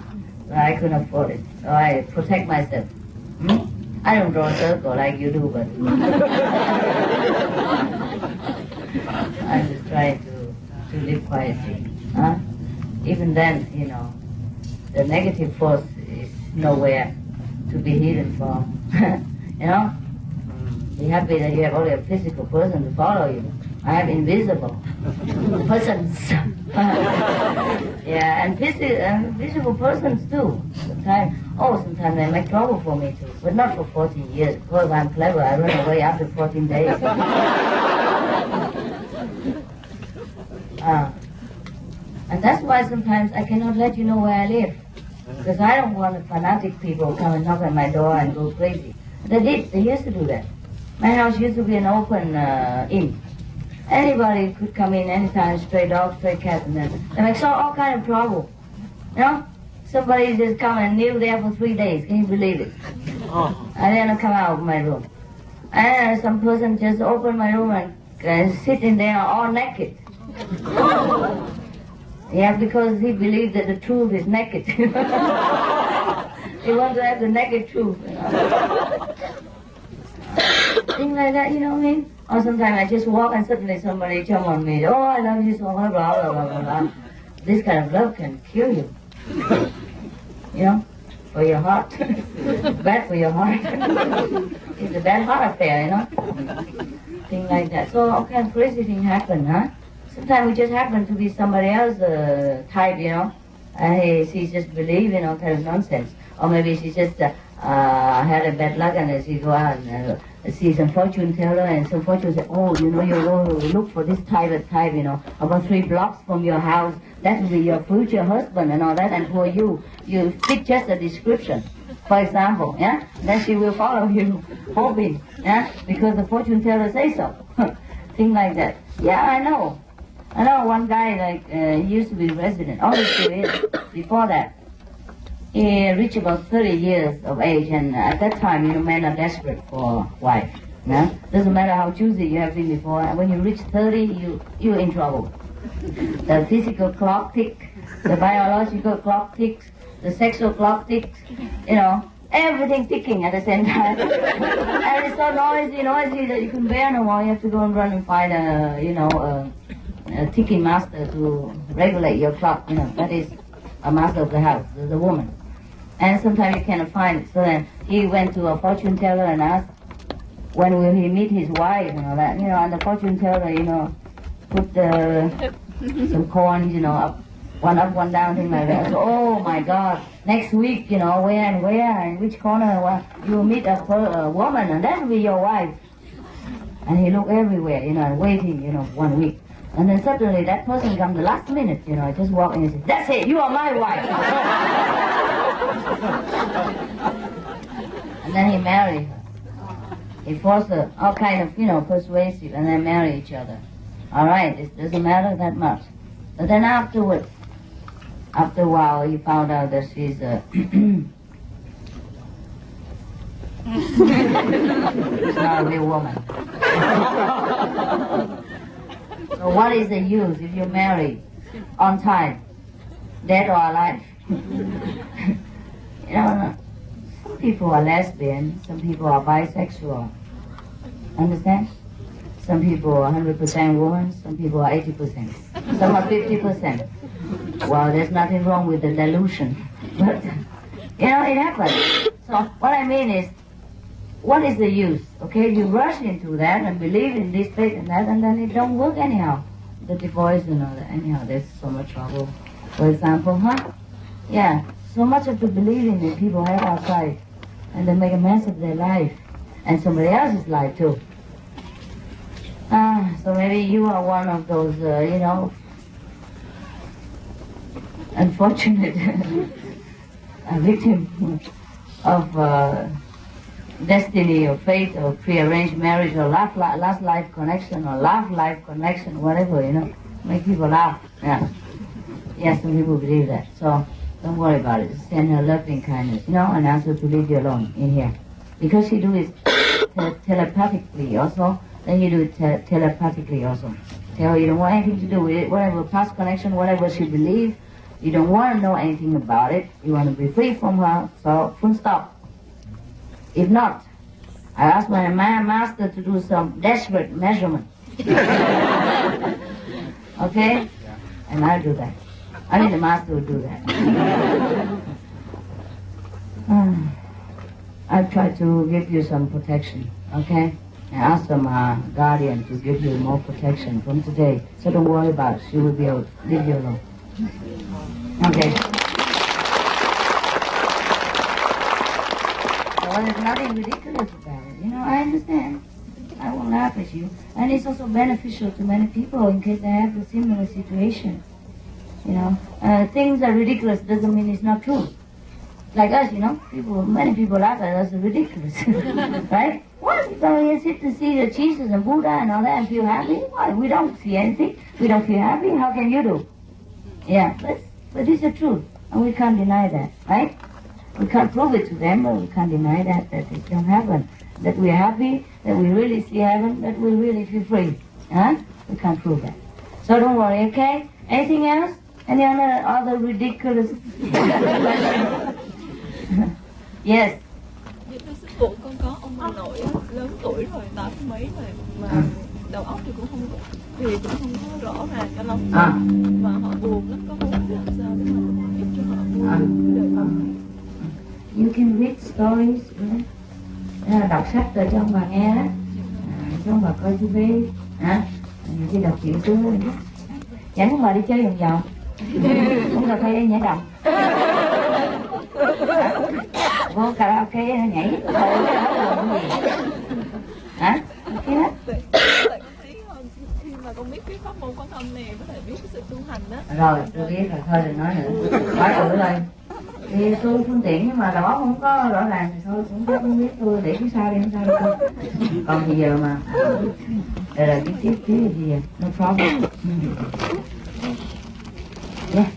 So I couldn't afford it. So I protect myself. I don't draw a circle like you do, but I'm just trying to live quietly. Even then, you know, the negative force is nowhere to be hidden from. You know? Be happy that you have only a physical person to follow you. I have invisible persons. Yeah, and visible persons too. Sometimes they make trouble for me too, but not for 14 years. Because I'm clever, I run away after 14 days. And that's why sometimes I cannot let you know where I live. Because I don't want fanatic people come and knock on my door and go crazy. They used to do that. My house used to be an open inn. Anybody could come in anytime, stray dogs, stray cats, and then they make all kind of trouble. You know? Somebody just come and kneel there for 3 days. Can you believe it? And then come out of my room. And some person just opened my room and sit in there all naked. Yeah, because he believed that the truth is naked. He wants to have the naked truth. You know? Things like that, you know what I mean? Or sometimes I just walk and suddenly somebody jump on me. Oh, I love you so much, blah, blah, blah, blah. This kind of love can kill you. You know? For your heart. Bad for your heart. It's a bad heart affair, you know? Things like that. So all kind of crazy things happen, huh? Sometimes we just happen to be somebody else's type, you know? And she just believe in all kind of nonsense. Or maybe she just had a bad luck and she go out and see some fortune teller, and some fortune say, oh, you know, you go look for this type, you know, about 3 blocks from your house. That will be your future husband and all that. And for you fit just a description, for example, yeah? Then she will follow you, hoping, yeah? Because the fortune teller says so. Things like that. Yeah, I know one guy, like, he used to be resident, always still is, before that. He reached about 30 years of age, and at that time, you know, men are desperate for a wife. Yeah? Doesn't matter how choosy you have been before. When you reach 30, you're in trouble. The physical clock ticks, the biological clock ticks, the sexual clock ticks, you know, everything ticking at the same time. And it's so noisy that you can bear no more. You have to go and run and find a ticking master to regulate your clock. You know, that is a master of the house, the woman. And sometimes you cannot find it. So then he went to a fortune teller and asked, when will he meet his wife and all that, you know, and the fortune teller, you know, put some coins, you know, one up, one down, thing like that. So, oh my God, next week, you know, where and which corner you will meet a woman, and that will be your wife. And he looked everywhere, you know, waiting, you know, 1 week. And then suddenly that person comes the last minute, you know, just walk in and says, that's it, you are my wife. And then he married her. He forced her, all kind of, you know, persuasive, and they marry each other. All right, it doesn't matter that much. But then after a while, he found out that she's she's not a real woman. So what is the use if you're married on time, dead or alive? You know, some people are lesbian, some people are bisexual. Understand? Some people are 100% women, some people are 80%. Some are 50%. Well, there's nothing wrong with the delusion. But, you know, it happens. So what I mean is, what is the use? Okay, you rush into that and believe in this, faith, and that, and then it don't work anyhow. The divorce and all that. Anyhow, there's so much trouble. For example, yeah, so much of the believing that people have outside, and they make a mess of their life, and somebody else's life too. So maybe you are one of those, you know, unfortunate victim of destiny or fate or prearranged marriage or last life connection or love life connection, whatever, you know, make people laugh. Yeah. Yes, some people believe that. So don't worry about it. Just send her loving kindness, you know, and ask her to leave you alone in here. Because she do it telepathically also, then you do it telepathically also. Tell her you don't want anything to do with it, whatever past connection, whatever she believes, You don't want to know anything about it. You want to be free from her. So full stop. If not, I ask my master to do some desperate measurement. Okay? And I do that. I need the master to do that. I try to give you some protection. Okay? I ask some guardian to give you more protection from today. So don't worry about it. She will be able to leave you alone. Okay. Well, there's nothing ridiculous about it. You know, I understand. I won't laugh at you. And it's also beneficial to many people in case they have a similar situation. You know, things are ridiculous doesn't mean it's not true. Like us, you know, many people laugh at us, ridiculous, right? What? So you sit to see the Jesus and Buddha and all that and feel happy? Why? We don't see anything. We don't feel happy. How can you do? Yeah, but it's the truth, and we can't deny that, right? We can't prove it to them, but we can't deny that it don't happen. That we're happy, that we really see heaven, that we really feel free. Huh? We can't prove that. So don't worry, okay? Anything else? Any other ridiculous? Yes. Sư phụ con có ông bà nội lớn tuổi rồi, 80 mấy rồi, mà đầu óc thì cũng không có rõ ràng cho lắm, và họ buồn lắm, có muốn làm sao để mà giúp cho họ buông đời tâm. You can read stories, đọc sách rồi cho ông bà nghe đó, cho ông bà coi TV, nhiều khi đọc chuyện xưa rồi đó. Dẫn ông bà đi chơi vòng vòng, không cà phê nhảy đầm, vô karaoke nhảy, hả? Ok đó. Khi mà con biết cái pháp môn Quán Âm này, có thể biết cái sự tu hành đó. Rồi, tôi biết rồi, thôi đừng nói nữa, hỏi thử rồi. Thì tôi phương tiện nhưng mà đầu óc không có rõ ràng thì thôi cũng không biết, tôi để phía sau đi, không sao đâu tôi. Còn bây giờ mà đây là cái tiếp gì vậy? No problem. Yeah.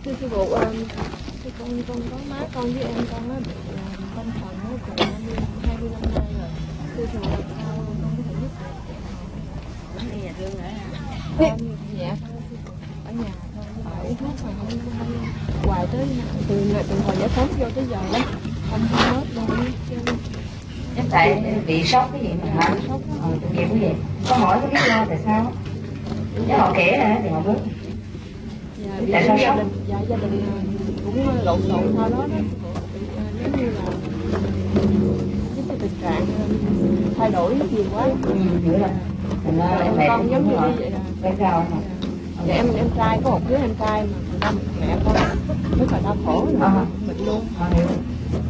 Thưa sư phụ, con có má con với em con nó bị tâm thần nó cũng 20 năm nay rồi. Thưa sư phụ, sao con có thể giúp được? Đi nhà thương hả? Dạ, ở nhà thôi, uống thuốc mà không hoài tới từ hồi giải phóng vô tới giờ lắm, không hết đâu. Chắc tại bị sốc cái gì mà hả? Tội nghiệp cái gì? Có hỏi cái lý do tại sao? Nếu họ kể ra thì họ biết. Tại sao sốc? Dạ, gia đình cũng lộn xộn sau đó đó. Giống như là cái tình trạng thay đổi nhiều quá. Hiểu rồi. Con giống như vậy là phải sao hả? Dạ, em trai có một đứa em trai mà người ta mẹ con rất là đau khổ rồi bệnh luôn.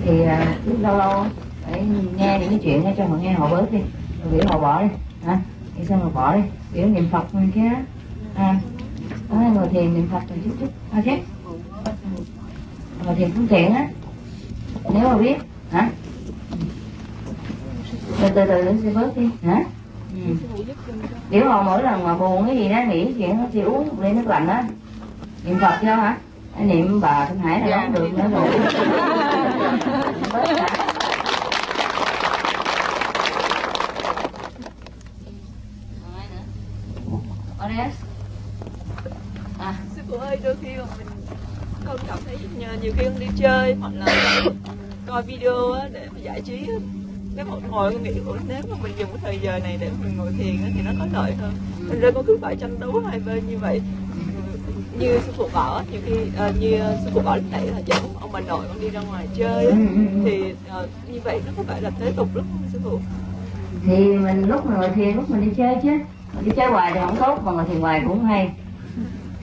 Thì lâu lâu phải nghe những cái chuyện đó cho họ nghe họ bớt đi, rồi biểu họ bỏ đi, hả? Thì sao mà bỏ đi, biểu niệm Phật mình kia đó, ngồi thiền niệm Phật rồi chút, ok? Ngồi thiền phương tiện á, nếu mà biết, hả? Từ từ nó sẽ bớt đi, hả? Biểu họ mỗi lần mà buồn cái gì đó, nghĩ chuyện đó thì uống một ly nước lạnh á, niệm Phật cho hả? Niệm bà Thanh Hải là không được nữa rồi. Sư phụ ơi, đôi khi mà con cảm thấy nhiều khi con đi chơi hoặc là coi video á, để mà giải trí á, cái một hồi con nghĩ nếu mà mình dùng cái thời giờ này để mình ngồi thiền á, thì nó có lợi hơn. Thành ra con cứ phải tranh đấu hai bên như vậy. Như sư phụ bảo, nhiều khi như sư phụ bảo lúc nãy là dẫn ông bà nội con đi ra ngoài chơi á, thì như vậy nó có phải là thế tục lắm không sư phụ? Thì mình lúc mình ngồi thiền, lúc mình đi chơi chứ, mình đi chơi hoài thì không tốt, mà ngồi thiền hoài cũng hay,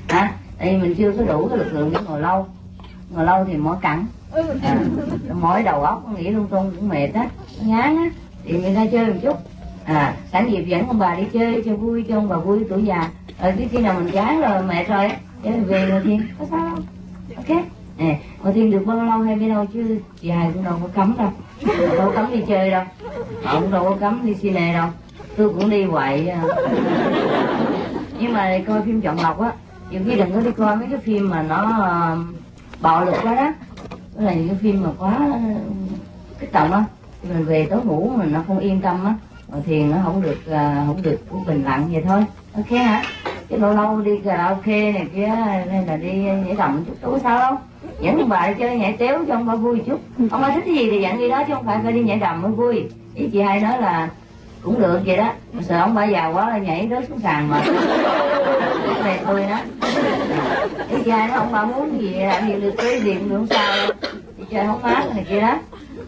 hả? Tại vì mình chưa có đủ cái lực lượng để ngồi lâu thì mỏi cẳng, mỏi đầu óc, nghĩ lung tung cũng mệt á, ngán á, thì mình ra chơi một chút, sẵn dịp dẫn ông bà đi chơi cho vui, cho ông bà vui tuổi già, rồi khi nào mình chán rồi mệt rồi chứ về ngồi thiền có sao đâu, ok? Ngồi thiền được bao lâu hay biết đâu chứ dài cũng đâu có cấm đâu, đâu có cấm đi chơi đâu, họ cũng đâu có cấm đi cine đâu, tôi cũng đi hoài. Nhưng mà coi phim chọn lọc á, nhiều khi đừng có đi coi mấy cái phim mà nó bạo lực quá đó, đó là những cái phim mà quá kích động á, mình về tối ngủ mình nó không yên tâm á, ngồi thiền nó không được bình lặng vậy thôi, ok hả? Chứ Chứ lâu lâu đi karaoke này kia nên là đi nhảy đầm chút đâu có sao đâu. Dẫn ông bà đi chơi nhảy téo cho ông bà vui chút. Ông bà thích cái gì thì dẫn đi đó chứ không phải đi nhảy đầm mới vui. Ý chị hai nói là cũng được vậy đó. Mà sợ ông bà giàu quá là nhảy rớt xuống sàn mà. Này tôi đó. Ý chị hai nói ông bà muốn gì làm gì được cái gì cũng được không sao đâu. Đi chơi hóng mát này kia đó.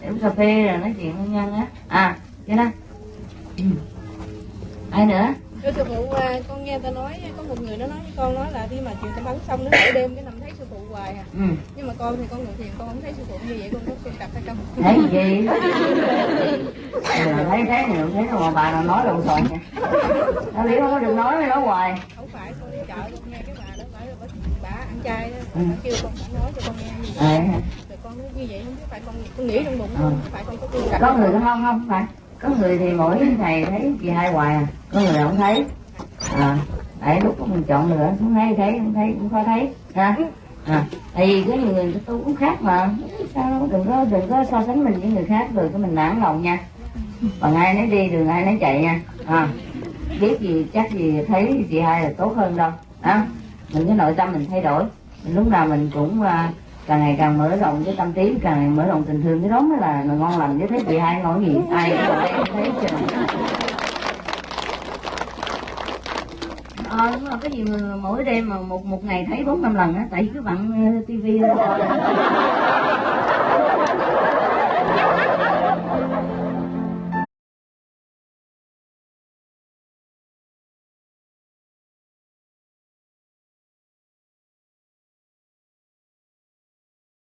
Để uống cà phê rồi nói chuyện hôn nhân á. À, vậy đó. Ai nữa? Thưa sư phụ, con nghe ta nói, có một người nó nói với con nói là khi mà chuyện tâm ấn xong nó mỗi đêm cái nằm thấy sư phụ hoài à. Nhưng mà con thì con ngồi thiền con không thấy sư phụ như vậy, con có tu tập hay không? Thấy gì? Thấy người không thấy đâu mà bà nào nói lộn xộn nha. Tao biết không có được nói với nó hoài. Không phải, con đi chợ con nghe cái bà đó phải là bà ăn chay đó, bà kêu con phải nói cho con nghe như vậy. Rồi con nói như vậy không biết phải con nghĩ trong bụng không phải con có tu tập. Có người không phải. Có người thì mỗi ngày thấy chị hai hoài à, có người không thấy. Để lúc mình chọn lựa không thấy cũng khó thấy ha. Tại vì có nhiều người tu cũng khác mà, sao đừng có so sánh mình với người khác rồi cái mình nản lòng nha. Còn ai nấy đi đường ai nấy chạy nha. Biết gì chắc gì thấy chị hai là tốt hơn đâu. Mình cái nội tâm mình thay đổi, mình lúc nào mình cũng càng ngày càng mở rộng cái tâm trí, càng ngày mở rộng tình thương, cái đó mới là ngon lành. Chứ thấy chị hai ngon gì ai cũng thấy đúng rồi, cái gì mà mỗi đêm mà một ngày thấy 4-5 lần á, tại vì cứ bận tivi